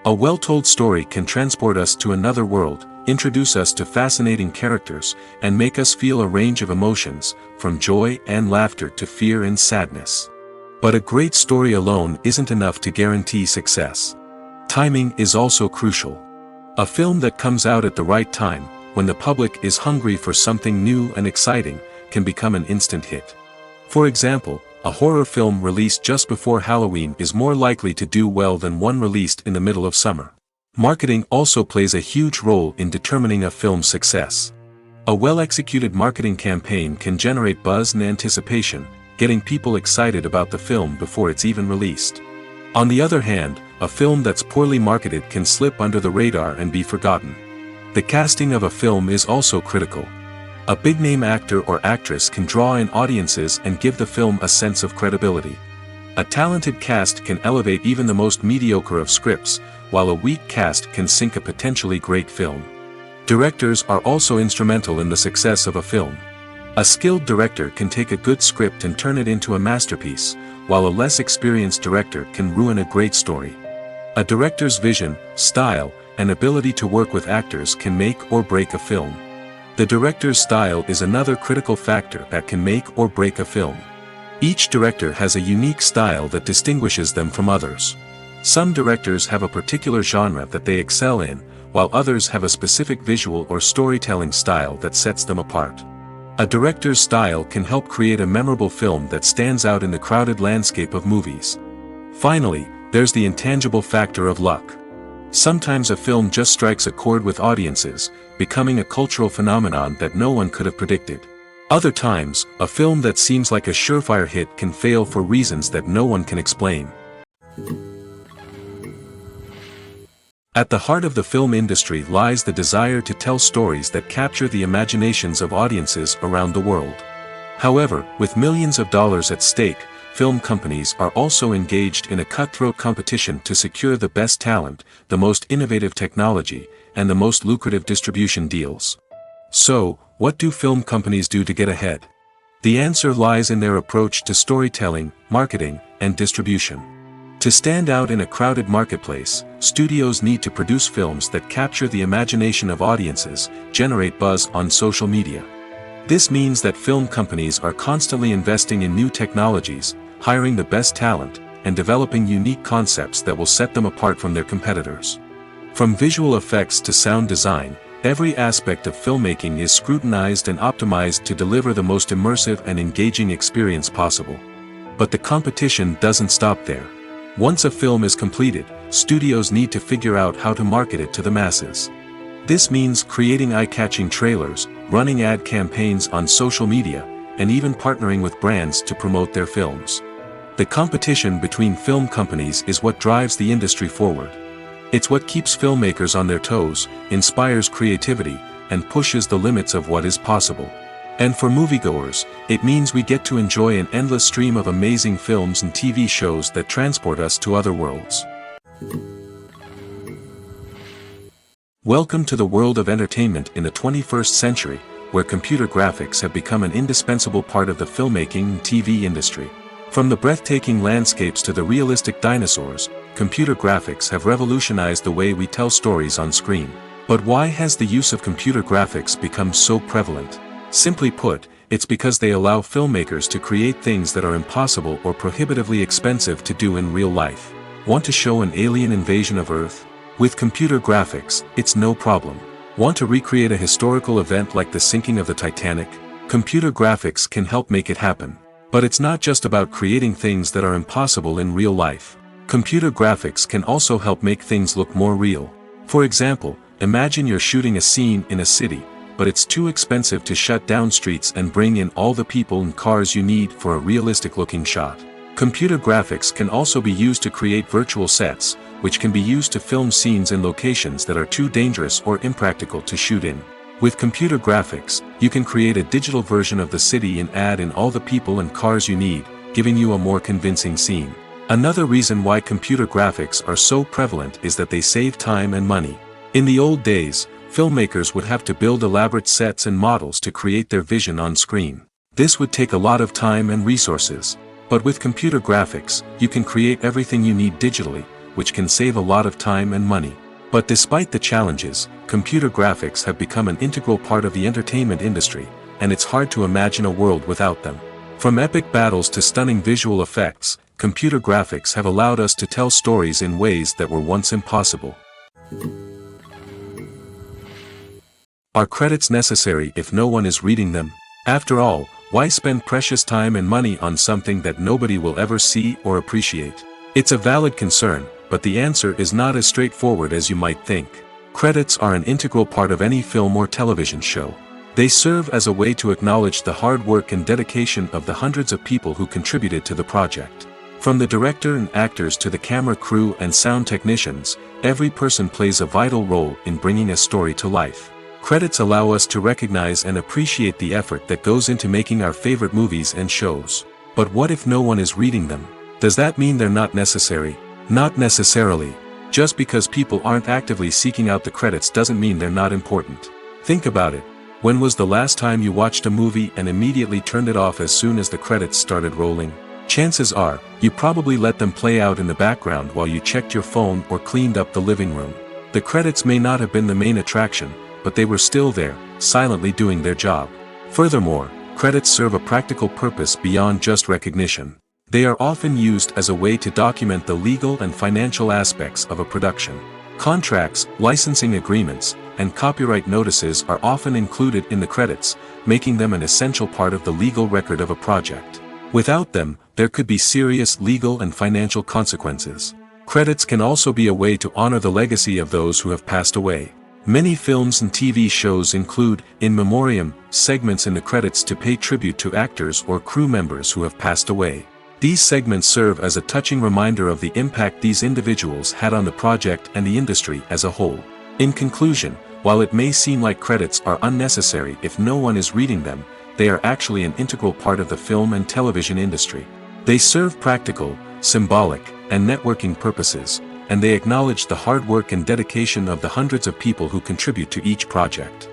A well-told story can transport us to another world, introduce us to fascinating characters, and make us feel a range of emotions, from joy and laughter to fear and sadness. But a great story alone isn't enough to guarantee success. Timing is also crucial. A film that comes out at the right time, when the public is hungry for something new and exciting, can become an instant hit. For example, a horror film released just before Halloween is more likely to do well than one released in the middle of summer. Marketing also plays a huge role in determining a film's success. A well-executed marketing campaign can generate buzz and anticipation, getting people excited about the film before it's even released. On the other hand, a film that's poorly marketed can slip under the radar and be forgotten. The casting of a film is also critical. A big-name actor or actress can draw in audiences and give the film a sense of credibility. A talented cast can elevate even the most mediocre of scripts, while a weak cast can sink a potentially great film. Directors are also instrumental in the success of a film. A skilled director can take a good script and turn it into a masterpiece, while a less experienced director can ruin a great story. A director's vision, style, and ability to work with actors can make or break a film. The director's style is another critical factor that can make or break a film. Each director has a unique style that distinguishes them from others. Some directors have a particular genre that they excel in, while others have a specific visual or storytelling style that sets them apart. A director's style can help create a memorable film that stands out in the crowded landscape of movies. Finally, there's the intangible factor of luck. Sometimes a film just strikes a chord with audiences, becoming a cultural phenomenon that no one could have predicted. Other times, a film that seems like a surefire hit can fail for reasons that no one can explain. At the heart of the film industry lies the desire to tell stories that capture the imaginations of audiences around the world. However, with millions of dollars at stake, film companies are also engaged in a cutthroat competition to secure the best talent, the most innovative technology, and the most lucrative distribution deals. So, what do film companies do to get ahead? The answer lies in their approach to storytelling, marketing, and distribution. To stand out in a crowded marketplace, studios need to produce films that capture the imagination of audiences, generate buzz on social media. This means that film companies are constantly investing in new technologies, hiring the best talent, and developing unique concepts that will set them apart from their competitors. From visual effects to sound design, every aspect of filmmaking is scrutinized and optimized to deliver the most immersive and engaging experience possible. But the competition doesn't stop there. Once a film is completed, studios need to figure out how to market it to the masses. This means creating eye-catching trailers, running ad campaigns on social media, and even partnering with brands to promote their films. The competition between film companies is what drives the industry forward. It's what keeps filmmakers on their toes, inspires creativity, and pushes the limits of what is possible. And for moviegoers, it means we get to enjoy an endless stream of amazing films and TV shows that transport us to other worlds. Welcome to the world of entertainment in the 21st century, where computer graphics have become an indispensable part of the filmmaking and TV industry. From the breathtaking landscapes to the realistic dinosaurs, computer graphics have revolutionized the way we tell stories on screen. But why has the use of computer graphics become so prevalent? Simply put, it's because they allow filmmakers to create things that are impossible or prohibitively expensive to do in real life. Want to show an alien invasion of Earth? With computer graphics, it's no problem. Want to recreate a historical event like the sinking of the Titanic? Computer graphics can help make it happen. But it's not just about creating things that are impossible in real life. Computer graphics can also help make things look more real. For example, imagine you're shooting a scene in a city, but it's too expensive to shut down streets and bring in all the people and cars you need for a realistic-looking shot. Computer graphics can also be used to create virtual sets, which can be used to film scenes in locations that are too dangerous or impractical to shoot in. With computer graphics, you can create a digital version of the city and add in all the people and cars you need, giving you a more convincing scene. Another reason why computer graphics are so prevalent is that they save time and money. In the old days, filmmakers would have to build elaborate sets and models to create their vision on screen. This would take a lot of time and resources. But with computer graphics, you can create everything you need digitally, which can save a lot of time and money. But despite the challenges, computer graphics have become an integral part of the entertainment industry, and it's hard to imagine a world without them. From epic battles to stunning visual effects, computer graphics have allowed us to tell stories in ways that were once impossible. Are credits necessary if no one is reading them? After all, why spend precious time and money on something that nobody will ever see or appreciate? It's a valid concern, but the answer is not as straightforward as you might think. Credits are an integral part of any film or television show. They serve as a way to acknowledge the hard work and dedication of the hundreds of people who contributed to the project. From the director and actors to the camera crew and sound technicians, every person plays a vital role in bringing a story to life. Credits allow us to recognize and appreciate the effort that goes into making our favorite movies and shows. But what if no one is reading them? Does that mean they're not necessary? Not necessarily. Just because people aren't actively seeking out the credits doesn't mean they're not important. Think about it. When was the last time you watched a movie and immediately turned it off as soon as the credits started rolling? Chances are, you probably let them play out in the background while you checked your phone or cleaned up the living room. The credits may not have been the main attraction, but they were still there, silently doing their job. Furthermore, credits serve a practical purpose beyond just recognition. They are often used as a way to document the legal and financial aspects of a production. Contracts, licensing agreements, and copyright notices are often included in the credits, making them an essential part of the legal record of a project. Without them, there could be serious legal and financial consequences. Credits can also be a way to honor the legacy of those who have passed away. Many films and TV shows include, in memoriam, segments in the credits to pay tribute to actors or crew members who have passed away. These segments serve as a touching reminder of the impact these individuals had on the project and the industry as a whole. In conclusion, while it may seem like credits are unnecessary if no one is reading them, they are actually an integral part of the film and television industry. They serve practical, symbolic, and networking purposes, and they acknowledge the hard work and dedication of the hundreds of people who contribute to each project.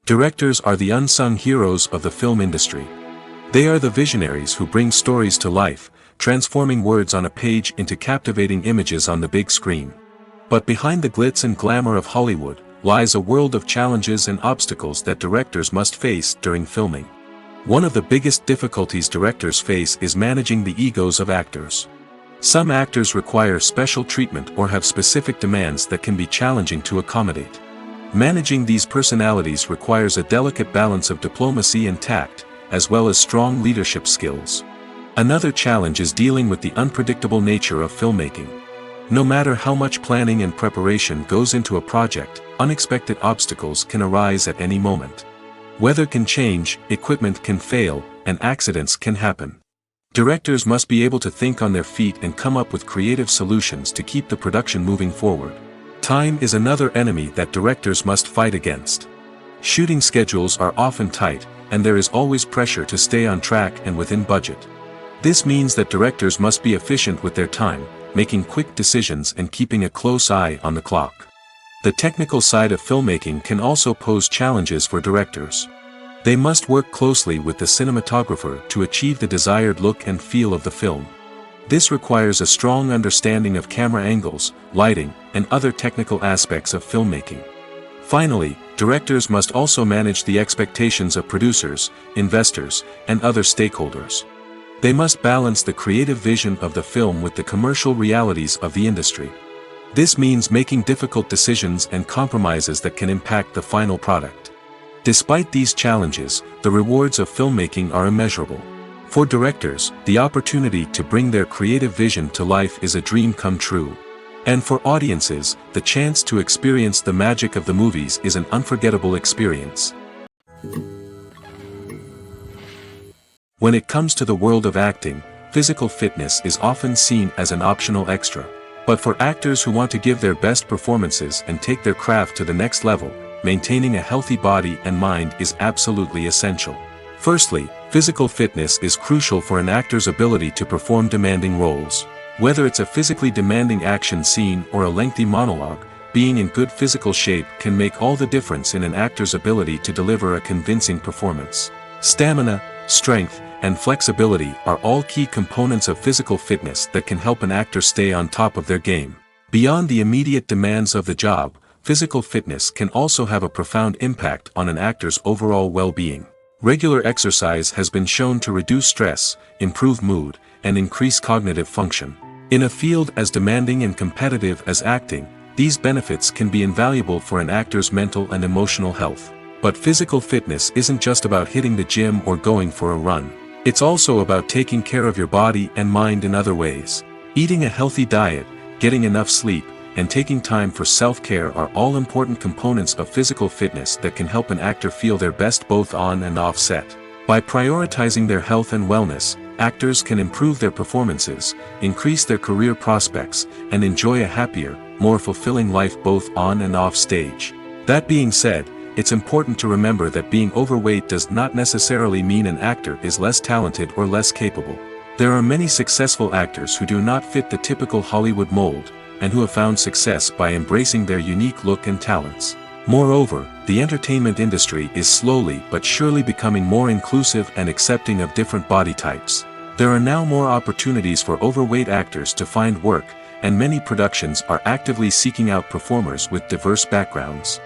Directors are the unsung heroes of the film industry. They are the visionaries who bring stories to life, transforming words on a page into captivating images on the big screen. But behind the glitz and glamour of Hollywood, lies a world of challenges and obstacles that directors must face during filming. One of the biggest difficulties directors face is managing the egos of actors. Some actors require special treatment or have specific demands that can be challenging to accommodate. Managing these personalities requires a delicate balance of diplomacy and tact, as well as strong leadership skills. Another challenge is dealing with the unpredictable nature of filmmaking. No matter how much planning and preparation goes into a project, unexpected obstacles can arise at any moment. Weather can change, equipment can fail, and accidents can happen. Directors must be able to think on their feet and come up with creative solutions to keep the production moving forward. Time is another enemy that directors must fight against. Shooting schedules are often tight, and there is always pressure to stay on track and within budget. This means that directors must be efficient with their time, making quick decisions and keeping a close eye on the clock. The technical side of filmmaking can also pose challenges for directors. They must work closely with the cinematographer to achieve the desired look and feel of the film. This requires a strong understanding of camera angles, lighting, and other technical aspects of filmmaking. Finally, directors must also manage the expectations of producers, investors, and other stakeholders. They must balance the creative vision of the film with the commercial realities of the industry. This means making difficult decisions and compromises that can impact the final product. Despite these challenges, the rewards of filmmaking are immeasurable. For directors, the opportunity to bring their creative vision to life is a dream come true. And for audiences, the chance to experience the magic of the movies is an unforgettable experience. When it comes to the world of acting, physical fitness is often seen as an optional extra. But for actors who want to give their best performances and take their craft to the next level, maintaining a healthy body and mind is absolutely essential. Firstly, physical fitness is crucial for an actor's ability to perform demanding roles. Whether it's a physically demanding action scene or a lengthy monologue, being in good physical shape can make all the difference in an actor's ability to deliver a convincing performance. Stamina, strength, and flexibility are all key components of physical fitness that can help an actor stay on top of their game. Beyond the immediate demands of the job, physical fitness can also have a profound impact on an actor's overall well-being. Regular exercise has been shown to reduce stress, improve mood, and increase cognitive function. In a field as demanding and competitive as acting, these benefits can be invaluable for an actor's mental and emotional health. But physical fitness isn't just about hitting the gym or going for a run. It's also about taking care of your body and mind in other ways. Eating a healthy diet, getting enough sleep, and taking time for self-care are all important components of physical fitness that can help an actor feel their best both on and off set. By prioritizing their health and wellness, actors can improve their performances, increase their career prospects, and enjoy a happier, more fulfilling life both on and off stage. That being said, it's important to remember that being overweight does not necessarily mean an actor is less talented or less capable. There are many successful actors who do not fit the typical Hollywood mold, and who have found success by embracing their unique look and talents. Moreover, the entertainment industry is slowly but surely becoming more inclusive and accepting of different body types. There are now more opportunities for overweight actors to find work, and many productions are actively seeking out performers with diverse backgrounds.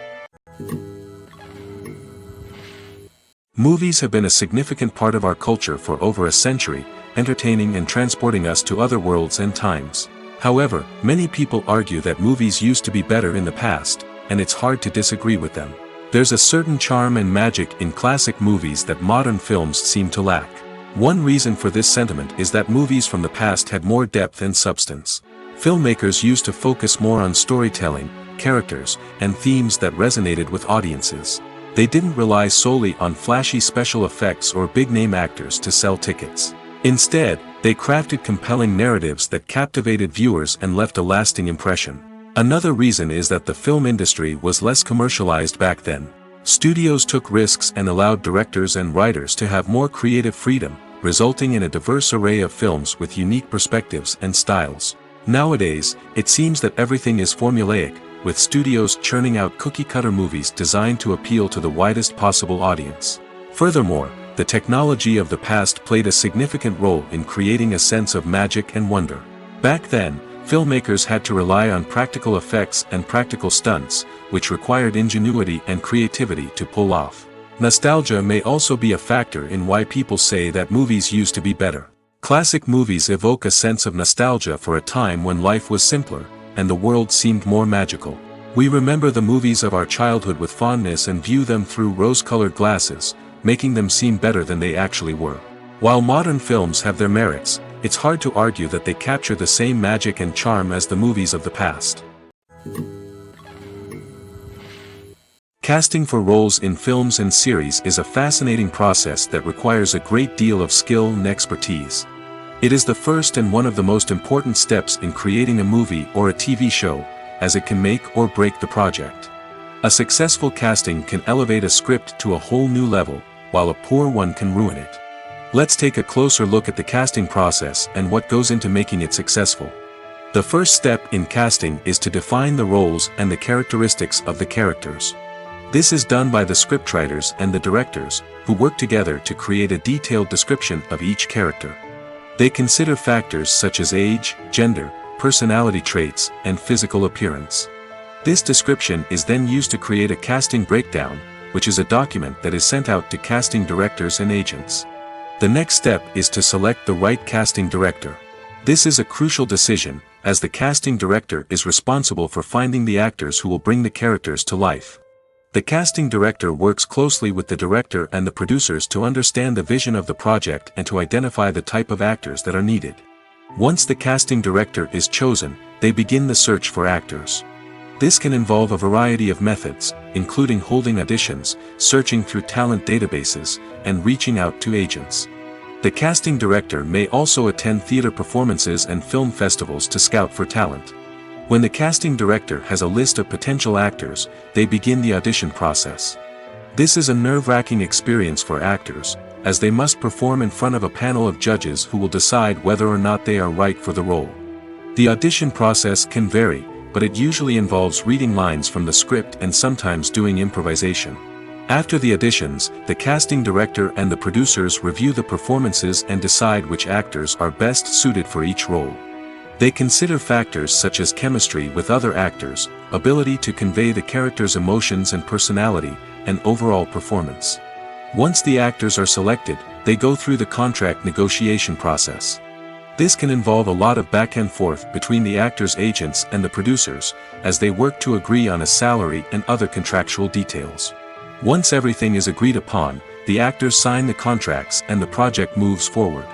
Movies have been a significant part of our culture for over a century, entertaining and transporting us to other worlds and times. However, many people argue that movies used to be better in the past, and it's hard to disagree with them. There's a certain charm and magic in classic movies that modern films seem to lack. One reason for this sentiment is that movies from the past had more depth and substance. Filmmakers used to focus more on storytelling, characters, and themes that resonated with audiences. They didn't rely solely on flashy special effects or big-name actors to sell tickets. Instead, they crafted compelling narratives that captivated viewers and left a lasting impression. Another reason is that the film industry was less commercialized back then. Studios took risks and allowed directors and writers to have more creative freedom, resulting in a diverse array of films with unique perspectives and styles. Nowadays, it seems that everything is formulaic, with studios churning out cookie-cutter movies designed to appeal to the widest possible audience. Furthermore, the technology of the past played a significant role in creating a sense of magic and wonder. Back then, filmmakers had to rely on practical effects and practical stunts, which required ingenuity and creativity to pull off. Nostalgia may also be a factor in why people say that movies used to be better. Classic movies evoke a sense of nostalgia for a time when life was simpler, and the world seemed more magical. We remember the movies of our childhood with fondness and view them through rose-colored glasses, making them seem better than they actually were. While modern films have their merits, it's hard to argue that they capture the same magic and charm as the movies of the past. Casting for roles in films and series is a fascinating process that requires a great deal of skill and expertise. It is the first and one of the most important steps in creating a movie or a TV show, as it can make or break the project. A successful casting can elevate a script to a whole new level, while a poor one can ruin it. Let's take a closer look at the casting process and what goes into making it successful. The first step in casting is to define the roles and the characteristics of the characters. This is done by the scriptwriters and the directors, who work together to create a detailed description of each character. They consider factors such as age, gender, personality traits, and physical appearance. This description is then used to create a casting breakdown, which is a document that is sent out to casting directors and agents. The next step is to select the right casting director. This is a crucial decision, as the casting director is responsible for finding the actors who will bring the characters to life. The casting director works closely with the director and the producers to understand the vision of the project and to identify the type of actors that are needed. Once the casting director is chosen, they begin the search for actors. This can involve a variety of methods, including holding auditions, searching through talent databases, and reaching out to agents. The casting director may also attend theater performances and film festivals to scout for talent. When the casting director has a list of potential actors, they begin the audition process. This is a nerve-wracking experience for actors, as they must perform in front of a panel of judges who will decide whether or not they are right for the role. The audition process can vary, but it usually involves reading lines from the script and sometimes doing improvisation. After the auditions, the casting director and the producers review the performances and decide which actors are best suited for each role. They consider factors such as chemistry with other actors, ability to convey the character's emotions and personality, and overall performance. Once the actors are selected, they go through the contract negotiation process. This can involve a lot of back and forth between the actors' agents and the producers, as they work to agree on a salary and other contractual details. Once everything is agreed upon, the actors sign the contracts and the project moves forward.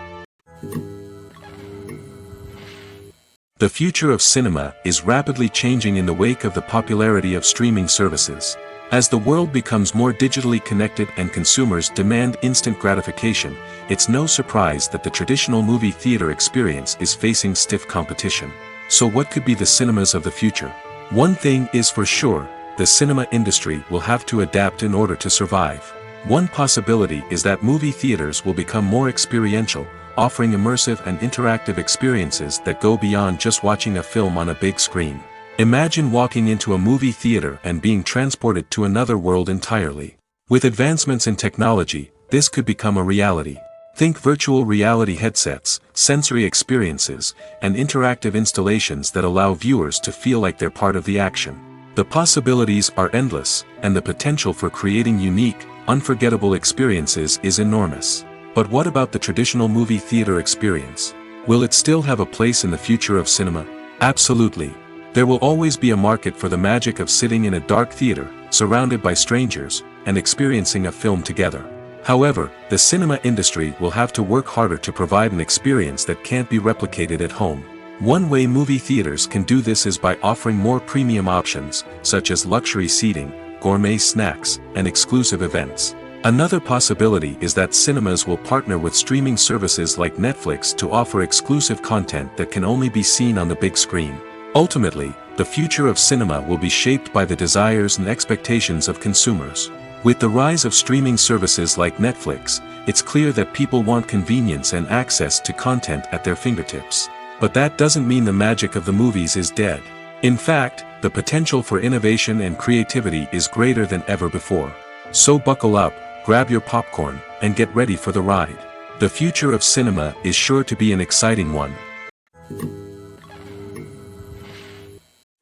The future of cinema is rapidly changing in the wake of the popularity of streaming services. As the world becomes more digitally connected and consumers demand instant gratification, it's no surprise that the traditional movie theater experience is facing stiff competition. So what could be the cinemas of the future? One thing is for sure, the cinema industry will have to adapt in order to survive. One possibility is that movie theaters will become more experiential, offering immersive and interactive experiences that go beyond just watching a film on a big screen. Imagine walking into a movie theater and being transported to another world entirely. With advancements in technology, this could become a reality. Think virtual reality headsets, sensory experiences, and interactive installations that allow viewers to feel like they're part of the action. The possibilities are endless, and the potential for creating unique, unforgettable experiences is enormous. But what about the traditional movie theater experience? Will it still have a place in the future of cinema? Absolutely. There will always be a market for the magic of sitting in a dark theater, surrounded by strangers, and experiencing a film together. However, the cinema industry will have to work harder to provide an experience that can't be replicated at home. One way movie theaters can do this is by offering more premium options, such as luxury seating, gourmet snacks, and exclusive events. Another possibility is that cinemas will partner with streaming services like Netflix to offer exclusive content that can only be seen on the big screen. Ultimately, the future of cinema will be shaped by the desires and expectations of consumers. With the rise of streaming services like Netflix, it's clear that people want convenience and access to content at their fingertips. But that doesn't mean the magic of the movies is dead. In fact, the potential for innovation and creativity is greater than ever before. So buckle up, grab your popcorn, and get ready for the ride. The future of cinema is sure to be an exciting one.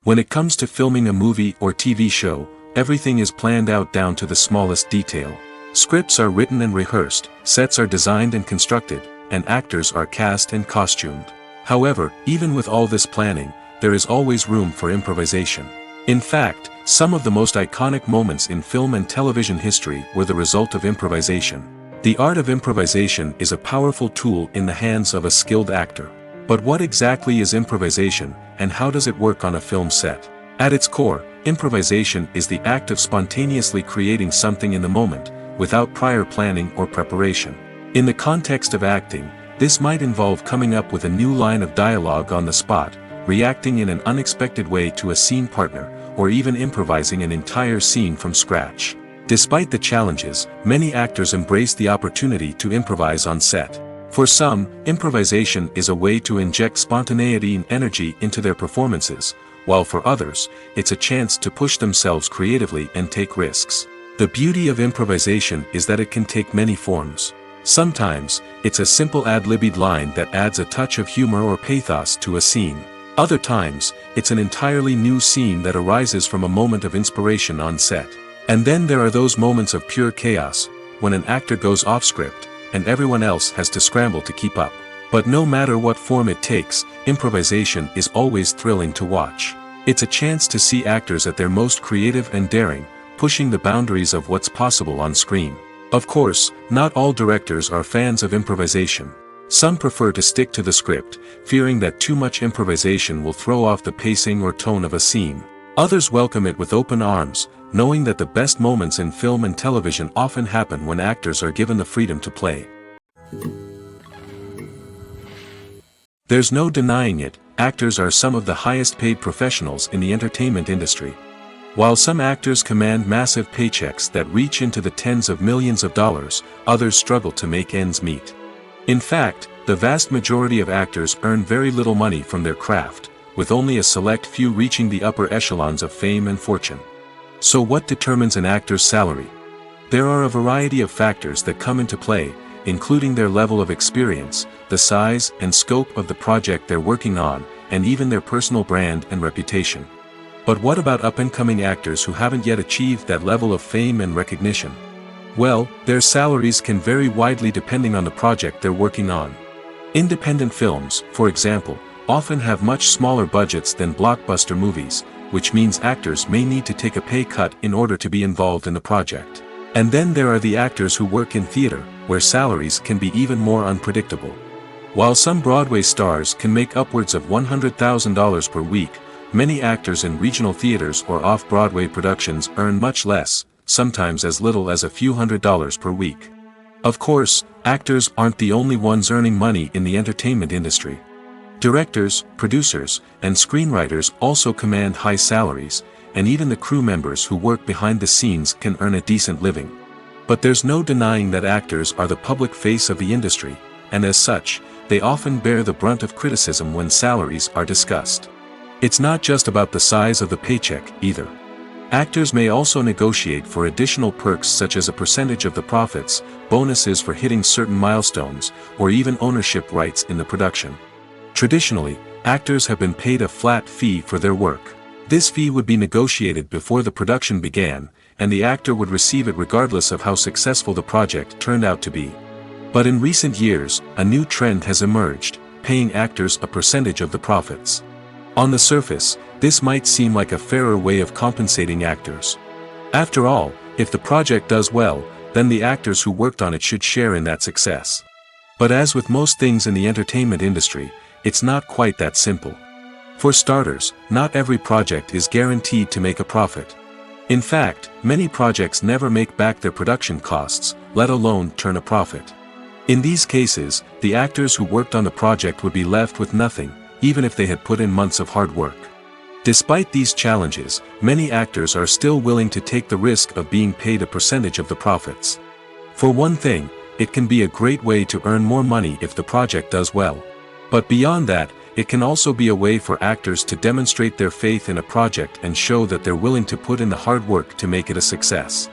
When it comes to filming a movie or TV show, everything is planned out down to the smallest detail. Scripts are written and rehearsed, sets are designed and constructed, and actors are cast and costumed. However, even with all this planning, there is always room for improvisation. In fact, some of the most iconic moments in film and television history were the result of improvisation. The art of improvisation is a powerful tool in the hands of a skilled actor. But what exactly is improvisation, and how does it work on a film set? At its core, improvisation is the act of spontaneously creating something in the moment, without prior planning or preparation. In the context of acting, this might involve coming up with a new line of dialogue on the spot, reacting in an unexpected way to a scene partner, or even improvising an entire scene from scratch. Despite the challenges, many actors embrace the opportunity to improvise on set. For some, improvisation is a way to inject spontaneity and energy into their performances, while for others, it's a chance to push themselves creatively and take risks. The beauty of improvisation is that it can take many forms. Sometimes, it's a simple ad-libbed line that adds a touch of humor or pathos to a scene. Other times, it's an entirely new scene that arises from a moment of inspiration on set. And then there are those moments of pure chaos, when an actor goes off script, and everyone else has to scramble to keep up. But no matter what form it takes, improvisation is always thrilling to watch. It's a chance to see actors at their most creative and daring, pushing the boundaries of what's possible on screen. Of course, not all directors are fans of improvisation. Some prefer to stick to the script, fearing that too much improvisation will throw off the pacing or tone of a scene. Others welcome it with open arms, knowing that the best moments in film and television often happen when actors are given the freedom to play. There's no denying it, actors are some of the highest paid professionals in the entertainment industry. While some actors command massive paychecks that reach into the tens of millions of dollars, others struggle to make ends meet. In fact, the vast majority of actors earn very little money from their craft, with only a select few reaching the upper echelons of fame and fortune. So what determines an actor's salary? There are a variety of factors that come into play, including their level of experience, the size and scope of the project they're working on, and even their personal brand and reputation. But what about up-and-coming actors who haven't yet achieved that level of fame and recognition? Well, their salaries can vary widely depending on the project they're working on. Independent films, for example, often have much smaller budgets than blockbuster movies, which means actors may need to take a pay cut in order to be involved in the project. And then there are the actors who work in theater, where salaries can be even more unpredictable. While some Broadway stars can make upwards of $100,000 per week, many actors in regional theaters or off-Broadway productions earn much less, sometimes as little as a few $100s per week. Of course, actors aren't the only ones earning money in the entertainment industry. Directors, producers, and screenwriters also command high salaries, and even the crew members who work behind the scenes can earn a decent living. But there's no denying that actors are the public face of the industry, and as such, they often bear the brunt of criticism when salaries are discussed. It's not just about the size of the paycheck, either. Actors may also negotiate for additional perks such as a percentage of the profits, bonuses for hitting certain milestones, or even ownership rights in the production. Traditionally, actors have been paid a flat fee for their work. This fee would be negotiated before the production began, and the actor would receive it regardless of how successful the project turned out to be. But in recent years, a new trend has emerged, paying actors a percentage of the profits. On the surface, this might seem like a fairer way of compensating actors. After all, if the project does well, then the actors who worked on it should share in that success. But as with most things in the entertainment industry, it's not quite that simple. For starters, not every project is guaranteed to make a profit. In fact, many projects never make back their production costs, let alone turn a profit. In these cases, the actors who worked on the project would be left with nothing, even if they had put in months of hard work. Despite these challenges, many actors are still willing to take the risk of being paid a percentage of the profits. For one thing, it can be a great way to earn more money if the project does well. But beyond that, it can also be a way for actors to demonstrate their faith in a project and show that they're willing to put in the hard work to make it a success.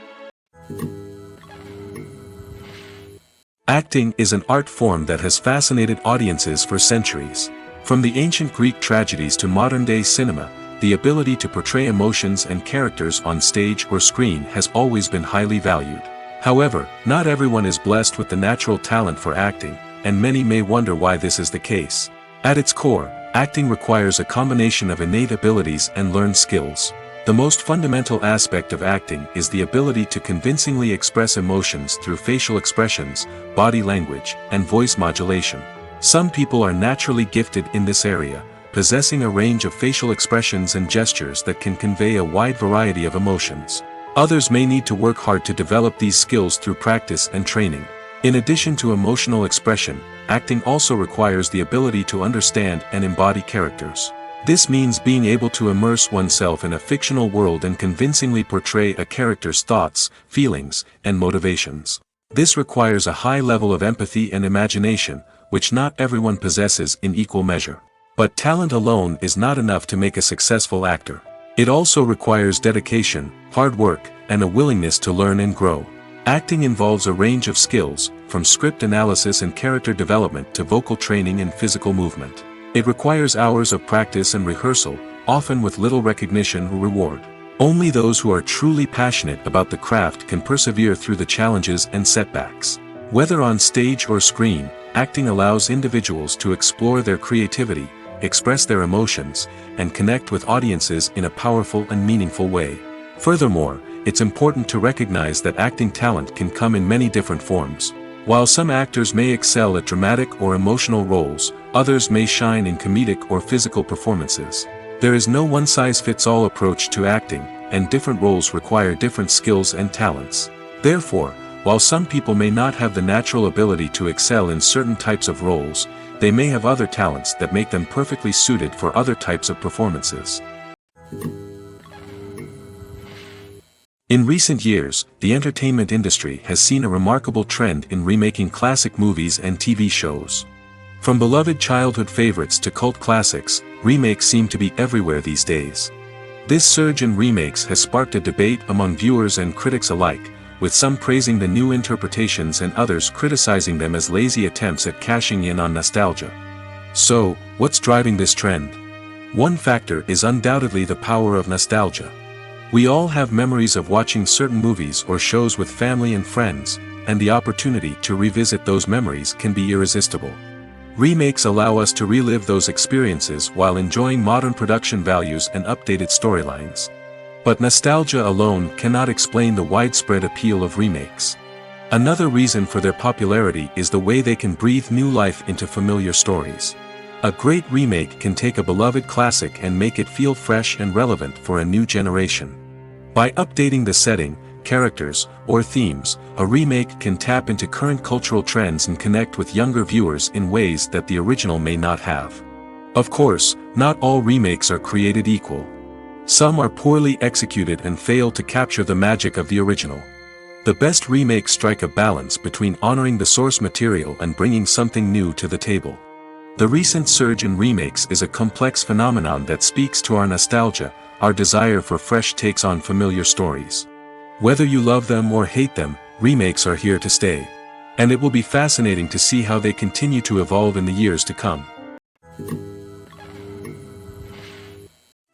Acting is an art form that has fascinated audiences for centuries. From the ancient Greek tragedies to modern-day cinema, the ability to portray emotions and characters on stage or screen has always been highly valued. However, not everyone is blessed with the natural talent for acting, and many may wonder why this is the case. At its core, acting requires a combination of innate abilities and learned skills. The most fundamental aspect of acting is the ability to convincingly express emotions through facial expressions, body language, and voice modulation. Some people are naturally gifted in this area, possessing a range of facial expressions and gestures that can convey a wide variety of emotions. Others may need to work hard to develop these skills through practice and training. In addition to emotional expression, acting also requires the ability to understand and embody characters. This means being able to immerse oneself in a fictional world and convincingly portray a character's thoughts, feelings, and motivations. This requires a high level of empathy and imagination, which not everyone possesses in equal measure. But talent alone is not enough to make a successful actor. It also requires dedication, hard work, and a willingness to learn and grow. Acting involves a range of skills, from script analysis and character development to vocal training and physical movement. It requires hours of practice and rehearsal, often with little recognition or reward. Only those who are truly passionate about the craft can persevere through the challenges and setbacks. Whether on stage or screen, acting allows individuals to explore their creativity, express their emotions, and connect with audiences in a powerful and meaningful way. Furthermore, it's important to recognize that acting talent can come in many different forms. While some actors may excel at dramatic or emotional roles, others may shine in comedic or physical performances. There is no one-size-fits-all approach to acting, and different roles require different skills and talents. Therefore, while some people may not have the natural ability to excel in certain types of roles, they may have other talents that make them perfectly suited for other types of performances. In recent years, the entertainment industry has seen a remarkable trend in remaking classic movies and TV shows. From beloved childhood favorites to cult classics, remakes seem to be everywhere these days. This surge in remakes has sparked a debate among viewers and critics alike, with some praising the new interpretations and others criticizing them as lazy attempts at cashing in on nostalgia. So, what's driving this trend? One factor is undoubtedly the power of nostalgia. We all have memories of watching certain movies or shows with family and friends, and the opportunity to revisit those memories can be irresistible. Remakes allow us to relive those experiences while enjoying modern production values and updated storylines. But nostalgia alone cannot explain the widespread appeal of remakes. Another reason for their popularity is the way they can breathe new life into familiar stories. A great remake can take a beloved classic and make it feel fresh and relevant for a new generation. By updating the setting, characters, or themes, a remake can tap into current cultural trends and connect with younger viewers in ways that the original may not have. Of course, not all remakes are created equal. Some are poorly executed and fail to capture the magic of the original. The best remakes strike a balance between honoring the source material and bringing something new to the table. The recent surge in remakes is a complex phenomenon that speaks to our nostalgia, our desire for fresh takes on familiar stories. Whether you love them or hate them, remakes are here to stay. And it will be fascinating to see how they continue to evolve in the years to come.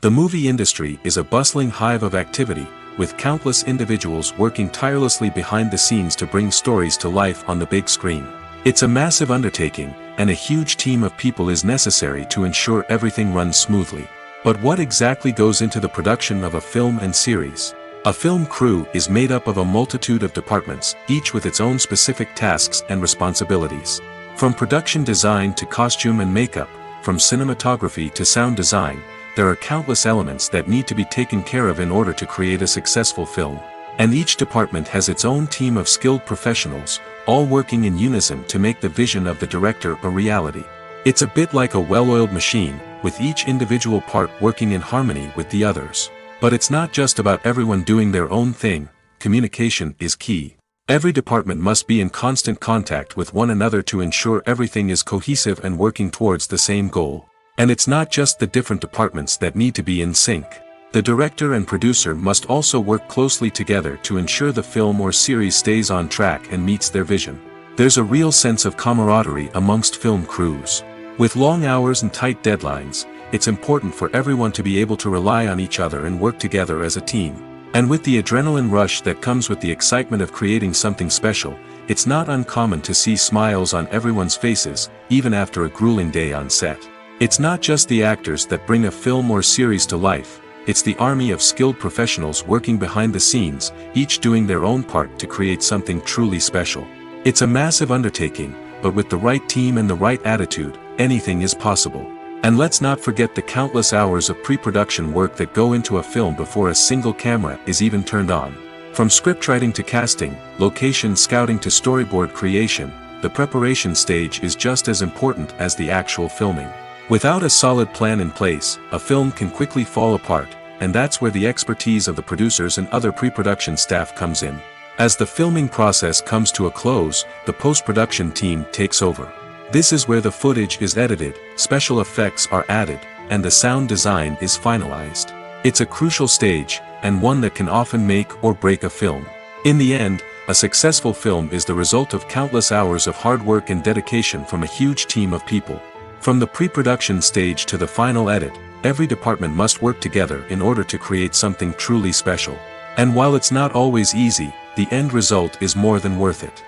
The movie industry is a bustling hive of activity, with countless individuals working tirelessly behind the scenes to bring stories to life on the big screen. It's a massive undertaking, and a huge team of people is necessary to ensure everything runs smoothly. But what exactly goes into the production of a film and series? A film crew is made up of a multitude of departments, each with its own specific tasks and responsibilities. From production design to costume and makeup, from cinematography to sound design, there are countless elements that need to be taken care of in order to create a successful film. And each department has its own team of skilled professionals, all working in unison to make the vision of the director a reality. It's a bit like a well-oiled machine, with each individual part working in harmony with the others. But it's not just about everyone doing their own thing. Communication is key. Every department must be in constant contact with one another to ensure everything is cohesive and working towards the same goal. And it's not just the different departments that need to be in sync. The director and producer must also work closely together to ensure the film or series stays on track and meets their vision. There's a real sense of camaraderie amongst film crews. With long hours and tight deadlines, it's important for everyone to be able to rely on each other and work together as a team. And with the adrenaline rush that comes with the excitement of creating something special, it's not uncommon to see smiles on everyone's faces, even after a grueling day on set. It's not just the actors that bring a film or series to life, it's the army of skilled professionals working behind the scenes, each doing their own part to create something truly special. It's a massive undertaking, but with the right team and the right attitude, anything is possible. And let's not forget the countless hours of pre-production work that go into a film before a single camera is even turned on. From scriptwriting to casting, location scouting to storyboard creation, the preparation stage is just as important as the actual filming. Without a solid plan in place, a film can quickly fall apart, and that's where the expertise of the producers and other pre-production staff comes in. As the filming process comes to a close, the post-production team takes over. This is where the footage is edited, special effects are added, and the sound design is finalized. It's a crucial stage, and one that can often make or break a film. In the end, a successful film is the result of countless hours of hard work and dedication from a huge team of people. From the pre-production stage to the final edit, every department must work together in order to create something truly special. And while it's not always easy, the end result is more than worth it.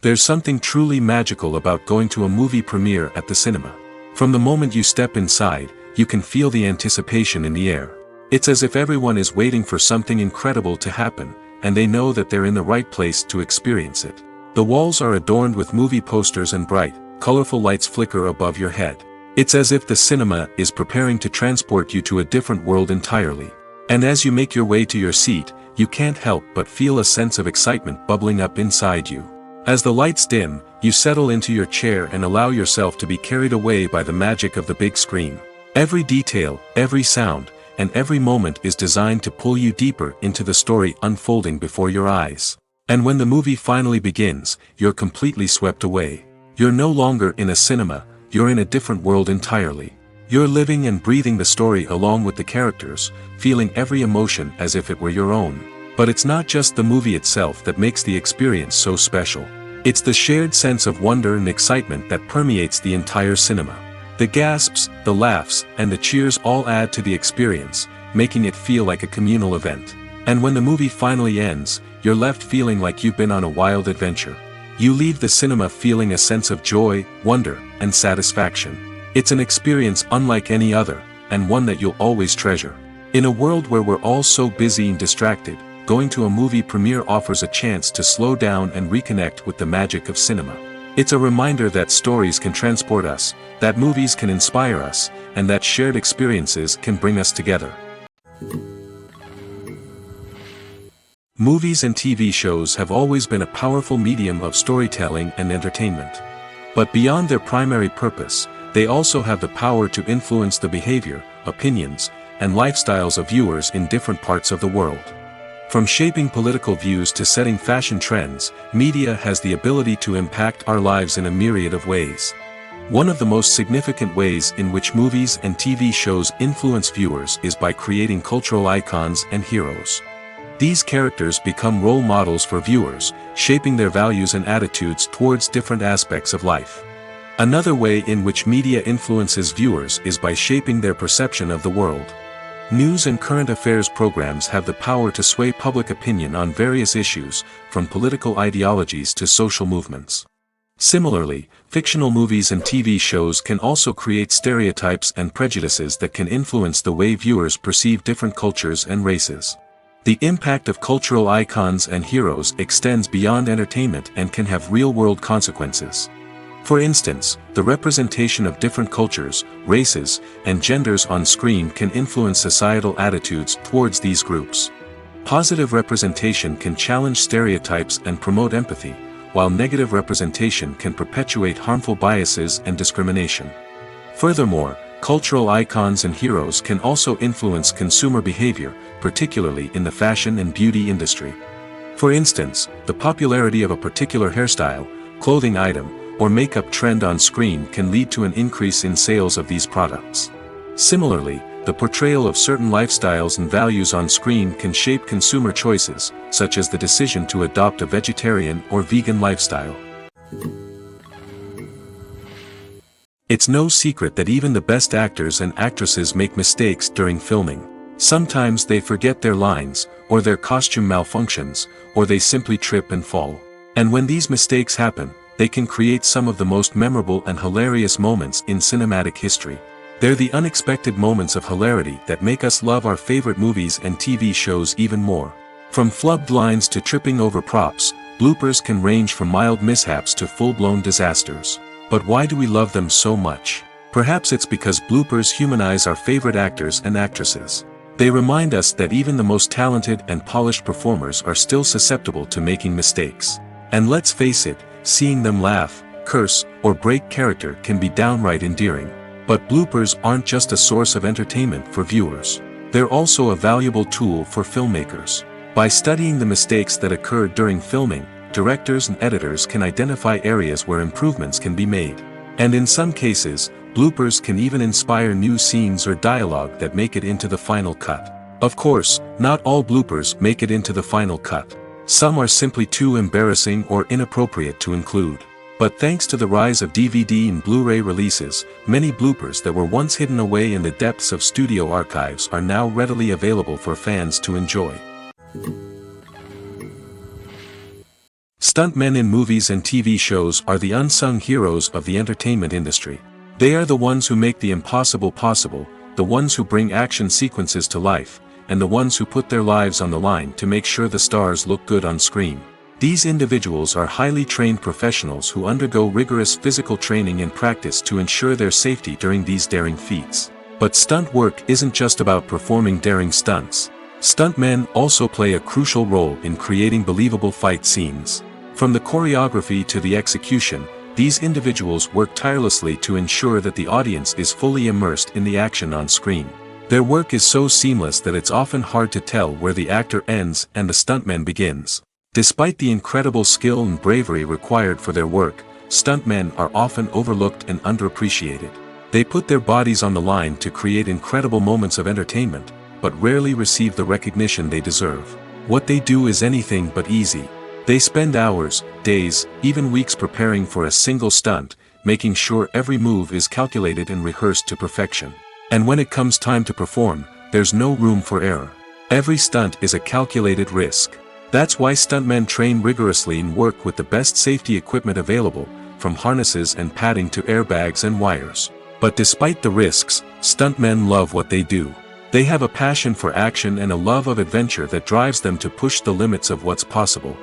There's something truly magical about going to a movie premiere at the cinema. From the moment you step inside, you can feel the anticipation in the air. It's as if everyone is waiting for something incredible to happen, and they know that they're in the right place to experience it. The walls are adorned with movie posters and bright, colorful lights flicker above your head. It's as if the cinema is preparing to transport you to a different world entirely. And as you make your way to your seat, you can't help but feel a sense of excitement bubbling up inside you. As the lights dim, you settle into your chair and allow yourself to be carried away by the magic of the big screen. Every detail, every sound, and every moment is designed to pull you deeper into the story unfolding before your eyes. And when the movie finally begins, you're completely swept away. You're no longer in a cinema, you're in a different world entirely. You're living and breathing the story along with the characters, feeling every emotion as if it were your own. But it's not just the movie itself that makes the experience so special. It's the shared sense of wonder and excitement that permeates the entire cinema. The gasps, the laughs, and the cheers all add to the experience, making it feel like a communal event. And when the movie finally ends, you're left feeling like you've been on a wild adventure. You leave the cinema feeling a sense of joy, wonder, and satisfaction. It's an experience unlike any other, and one that you'll always treasure. In a world where we're all so busy and distracted, going to a movie premiere offers a chance to slow down and reconnect with the magic of cinema. It's a reminder that stories can transport us, that movies can inspire us, and that shared experiences can bring us together. Movies and TV shows have always been a powerful medium of storytelling and entertainment. But beyond their primary purpose, they also have the power to influence the behavior, opinions, and lifestyles of viewers in different parts of the world. From shaping political views to setting fashion trends, media has the ability to impact our lives in a myriad of ways. One of the most significant ways in which movies and TV shows influence viewers is by creating cultural icons and heroes. These characters become role models for viewers, shaping their values and attitudes towards different aspects of life. Another way in which media influences viewers is by shaping their perception of the world. News and current affairs programs have the power to sway public opinion on various issues, from political ideologies to social movements. Similarly, fictional movies and TV shows can also create stereotypes and prejudices that can influence the way viewers perceive different cultures and races. The impact of cultural icons and heroes extends beyond entertainment and can have real-world consequences. For instance, the representation of different cultures, races, and genders on screen can influence societal attitudes towards these groups. Positive representation can challenge stereotypes and promote empathy, while negative representation can perpetuate harmful biases and discrimination. Furthermore, cultural icons and heroes can also influence consumer behavior, particularly in the fashion and beauty industry. For instance, the popularity of a particular hairstyle, clothing item, or makeup trend on screen can lead to an increase in sales of these products. Similarly, the portrayal of certain lifestyles and values on screen can shape consumer choices, such as the decision to adopt a vegetarian or vegan lifestyle. It's no secret that even the best actors and actresses make mistakes during filming. Sometimes they forget their lines, or their costume malfunctions, or they simply trip and fall. And when these mistakes happen, they can create some of the most memorable and hilarious moments in cinematic history. They're the unexpected moments of hilarity that make us love our favorite movies and TV shows even more. From flubbed lines to tripping over props, bloopers can range from mild mishaps to full-blown disasters. But why do we love them so much? Perhaps it's because bloopers humanize our favorite actors and actresses. They remind us that even the most talented and polished performers are still susceptible to making mistakes. And let's face it, seeing them laugh, curse, or break character can be downright endearing. But bloopers aren't just a source of entertainment for viewers. They're also a valuable tool for filmmakers. By studying the mistakes that occurred during filming, directors and editors can identify areas where improvements can be made. And in some cases, bloopers can even inspire new scenes or dialogue that make it into the final cut. Of course, not all bloopers make it into the final cut. Some are simply too embarrassing or inappropriate to include. But thanks to the rise of DVD and Blu-ray releases, many bloopers that were once hidden away in the depths of studio archives are now readily available for fans to enjoy. Stuntmen in movies and TV shows are the unsung heroes of the entertainment industry. They are the ones who make the impossible possible, the ones who bring action sequences to life, and the ones who put their lives on the line to make sure the stars look good on screen. These individuals are highly trained professionals who undergo rigorous physical training and practice to ensure their safety during these daring feats. But stunt work isn't just about performing daring stunts. Stuntmen also play a crucial role in creating believable fight scenes. From the choreography to the execution, these individuals work tirelessly to ensure that the audience is fully immersed in the action on screen. Their work is so seamless that it's often hard to tell where the actor ends and the stuntman begins. Despite the incredible skill and bravery required for their work, stuntmen are often overlooked and underappreciated. They put their bodies on the line to create incredible moments of entertainment, but rarely receive the recognition they deserve. What they do is anything but easy. They spend hours, days, even weeks preparing for a single stunt, making sure every move is calculated and rehearsed to perfection. And when it comes time to perform, there's no room for error. Every stunt is a calculated risk. That's why stuntmen train rigorously and work with the best safety equipment available, from harnesses and padding to airbags and wires. But despite the risks, stuntmen love what they do. They have a passion for action and a love of adventure that drives them to push the limits of what's possible.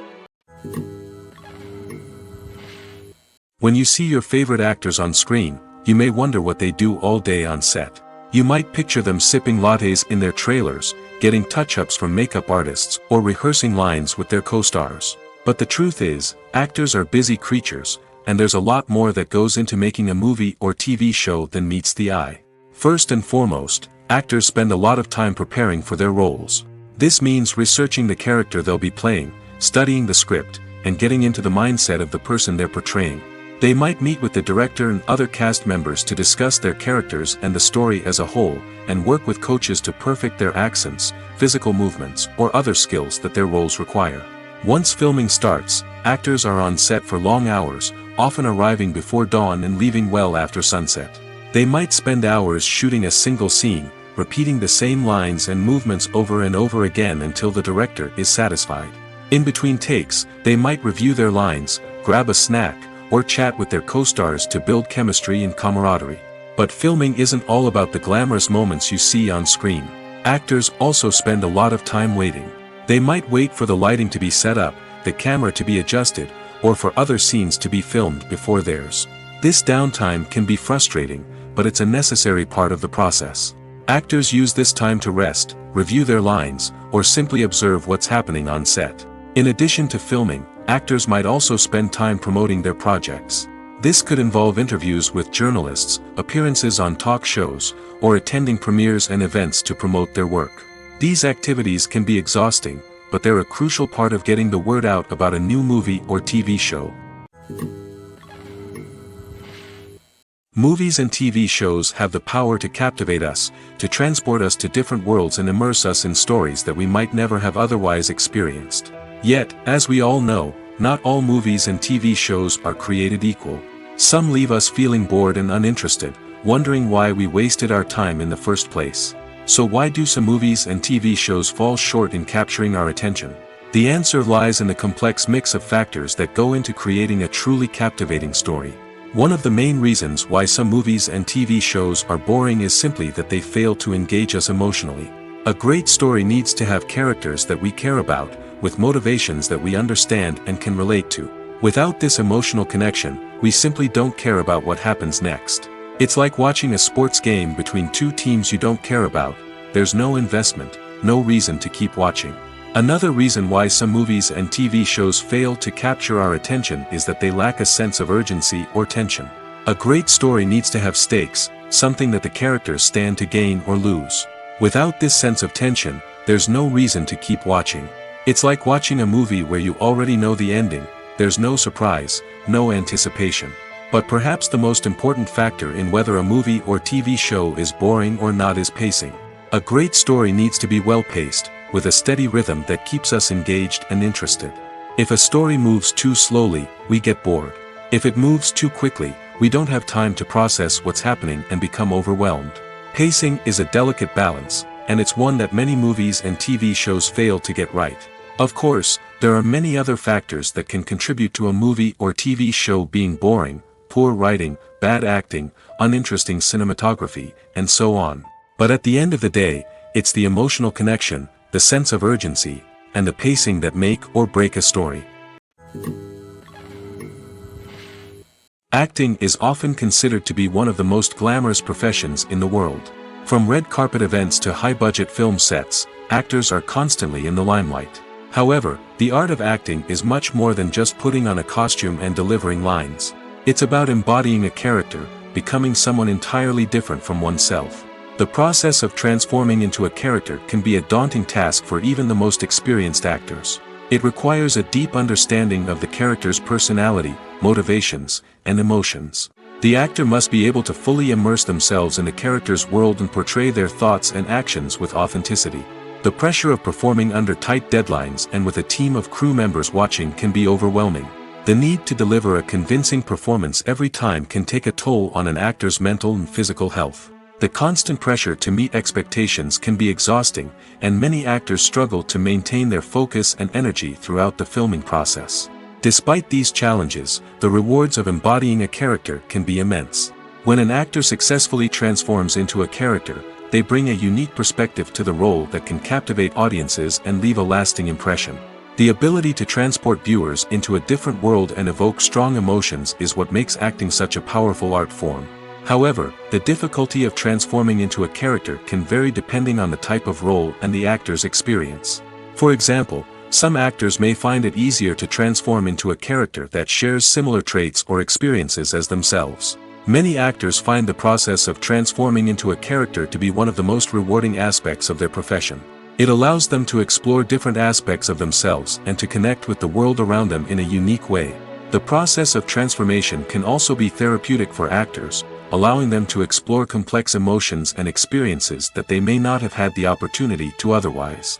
When you see your favorite actors on screen, you may wonder what they do all day on set. You might picture them sipping lattes in their trailers, getting touch-ups from makeup artists, or rehearsing lines with their co-stars. But the truth is, actors are busy creatures, and there's a lot more that goes into making a movie or TV show than meets the eye. First and foremost, actors spend a lot of time preparing for their roles. This means researching the character they'll be playing, studying the script, and getting into the mindset of the person they're portraying. They might meet with the director and other cast members to discuss their characters and the story as a whole, and work with coaches to perfect their accents, physical movements, or other skills that their roles require. Once filming starts, actors are on set for long hours, often arriving before dawn and leaving well after sunset. They might spend hours shooting a single scene, repeating the same lines and movements over and over again until the director is satisfied. In between takes, they might review their lines, grab a snack, or chat with their co-stars to build chemistry and camaraderie. But filming isn't all about the glamorous moments you see on screen. Actors also spend a lot of time waiting. They might wait for the lighting to be set up, the camera to be adjusted, or for other scenes to be filmed before theirs. This downtime can be frustrating, but it's a necessary part of the process. Actors use this time to rest, review their lines, or simply observe what's happening on set. In addition to filming, actors might also spend time promoting their projects. This could involve interviews with journalists, appearances on talk shows, or attending premieres and events to promote their work. These activities can be exhausting, but they're a crucial part of getting the word out about a new movie or TV show. Movies and TV shows have the power to captivate us, to transport us to different worlds and immerse us in stories that we might never have otherwise experienced. Yet, as we all know, not all movies and TV shows are created equal. Some leave us feeling bored and uninterested, wondering why we wasted our time in the first place. So why do some movies and TV shows fall short in capturing our attention? The answer lies in the complex mix of factors that go into creating a truly captivating story. One of the main reasons why some movies and TV shows are boring is simply that they fail to engage us emotionally. A great story needs to have characters that we care about, with motivations that we understand and can relate to. Without this emotional connection, we simply don't care about what happens next. It's like watching a sports game between two teams you don't care about. There's no investment, no reason to keep watching. Another reason why some movies and TV shows fail to capture our attention is that they lack a sense of urgency or tension. A great story needs to have stakes, something that the characters stand to gain or lose. Without this sense of tension, there's no reason to keep watching. It's like watching a movie where you already know the ending, there's no surprise, no anticipation. But perhaps the most important factor in whether a movie or TV show is boring or not is pacing. A great story needs to be well-paced, with a steady rhythm that keeps us engaged and interested. If a story moves too slowly, we get bored. If it moves too quickly, we don't have time to process what's happening and become overwhelmed. Pacing is a delicate balance, and it's one that many movies and TV shows fail to get right. Of course, there are many other factors that can contribute to a movie or TV show being boring: poor writing, bad acting, uninteresting cinematography, and so on. But at the end of the day, it's the emotional connection, the sense of urgency, and the pacing that make or break a story. Acting is often considered to be one of the most glamorous professions in the world. From red carpet events to high-budget film sets, actors are constantly in the limelight. However, the art of acting is much more than just putting on a costume and delivering lines. It's about embodying a character, becoming someone entirely different from oneself. The process of transforming into a character can be a daunting task for even the most experienced actors. It requires a deep understanding of the character's personality, motivations, and emotions. The actor must be able to fully immerse themselves in the character's world and portray their thoughts and actions with authenticity. The pressure of performing under tight deadlines and with a team of crew members watching can be overwhelming. The need to deliver a convincing performance every time can take a toll on an actor's mental and physical health. The constant pressure to meet expectations can be exhausting, and many actors struggle to maintain their focus and energy throughout the filming process. Despite these challenges, the rewards of embodying a character can be immense. When an actor successfully transforms into a character, they bring a unique perspective to the role that can captivate audiences and leave a lasting impression. The ability to transport viewers into a different world and evoke strong emotions is what makes acting such a powerful art form. However, the difficulty of transforming into a character can vary depending on the type of role and the actor's experience. For example, some actors may find it easier to transform into a character that shares similar traits or experiences as themselves. Many actors find the process of transforming into a character to be one of the most rewarding aspects of their profession. It allows them to explore different aspects of themselves and to connect with the world around them in a unique way. The process of transformation can also be therapeutic for actors, allowing them to explore complex emotions and experiences that they may not have had the opportunity to otherwise.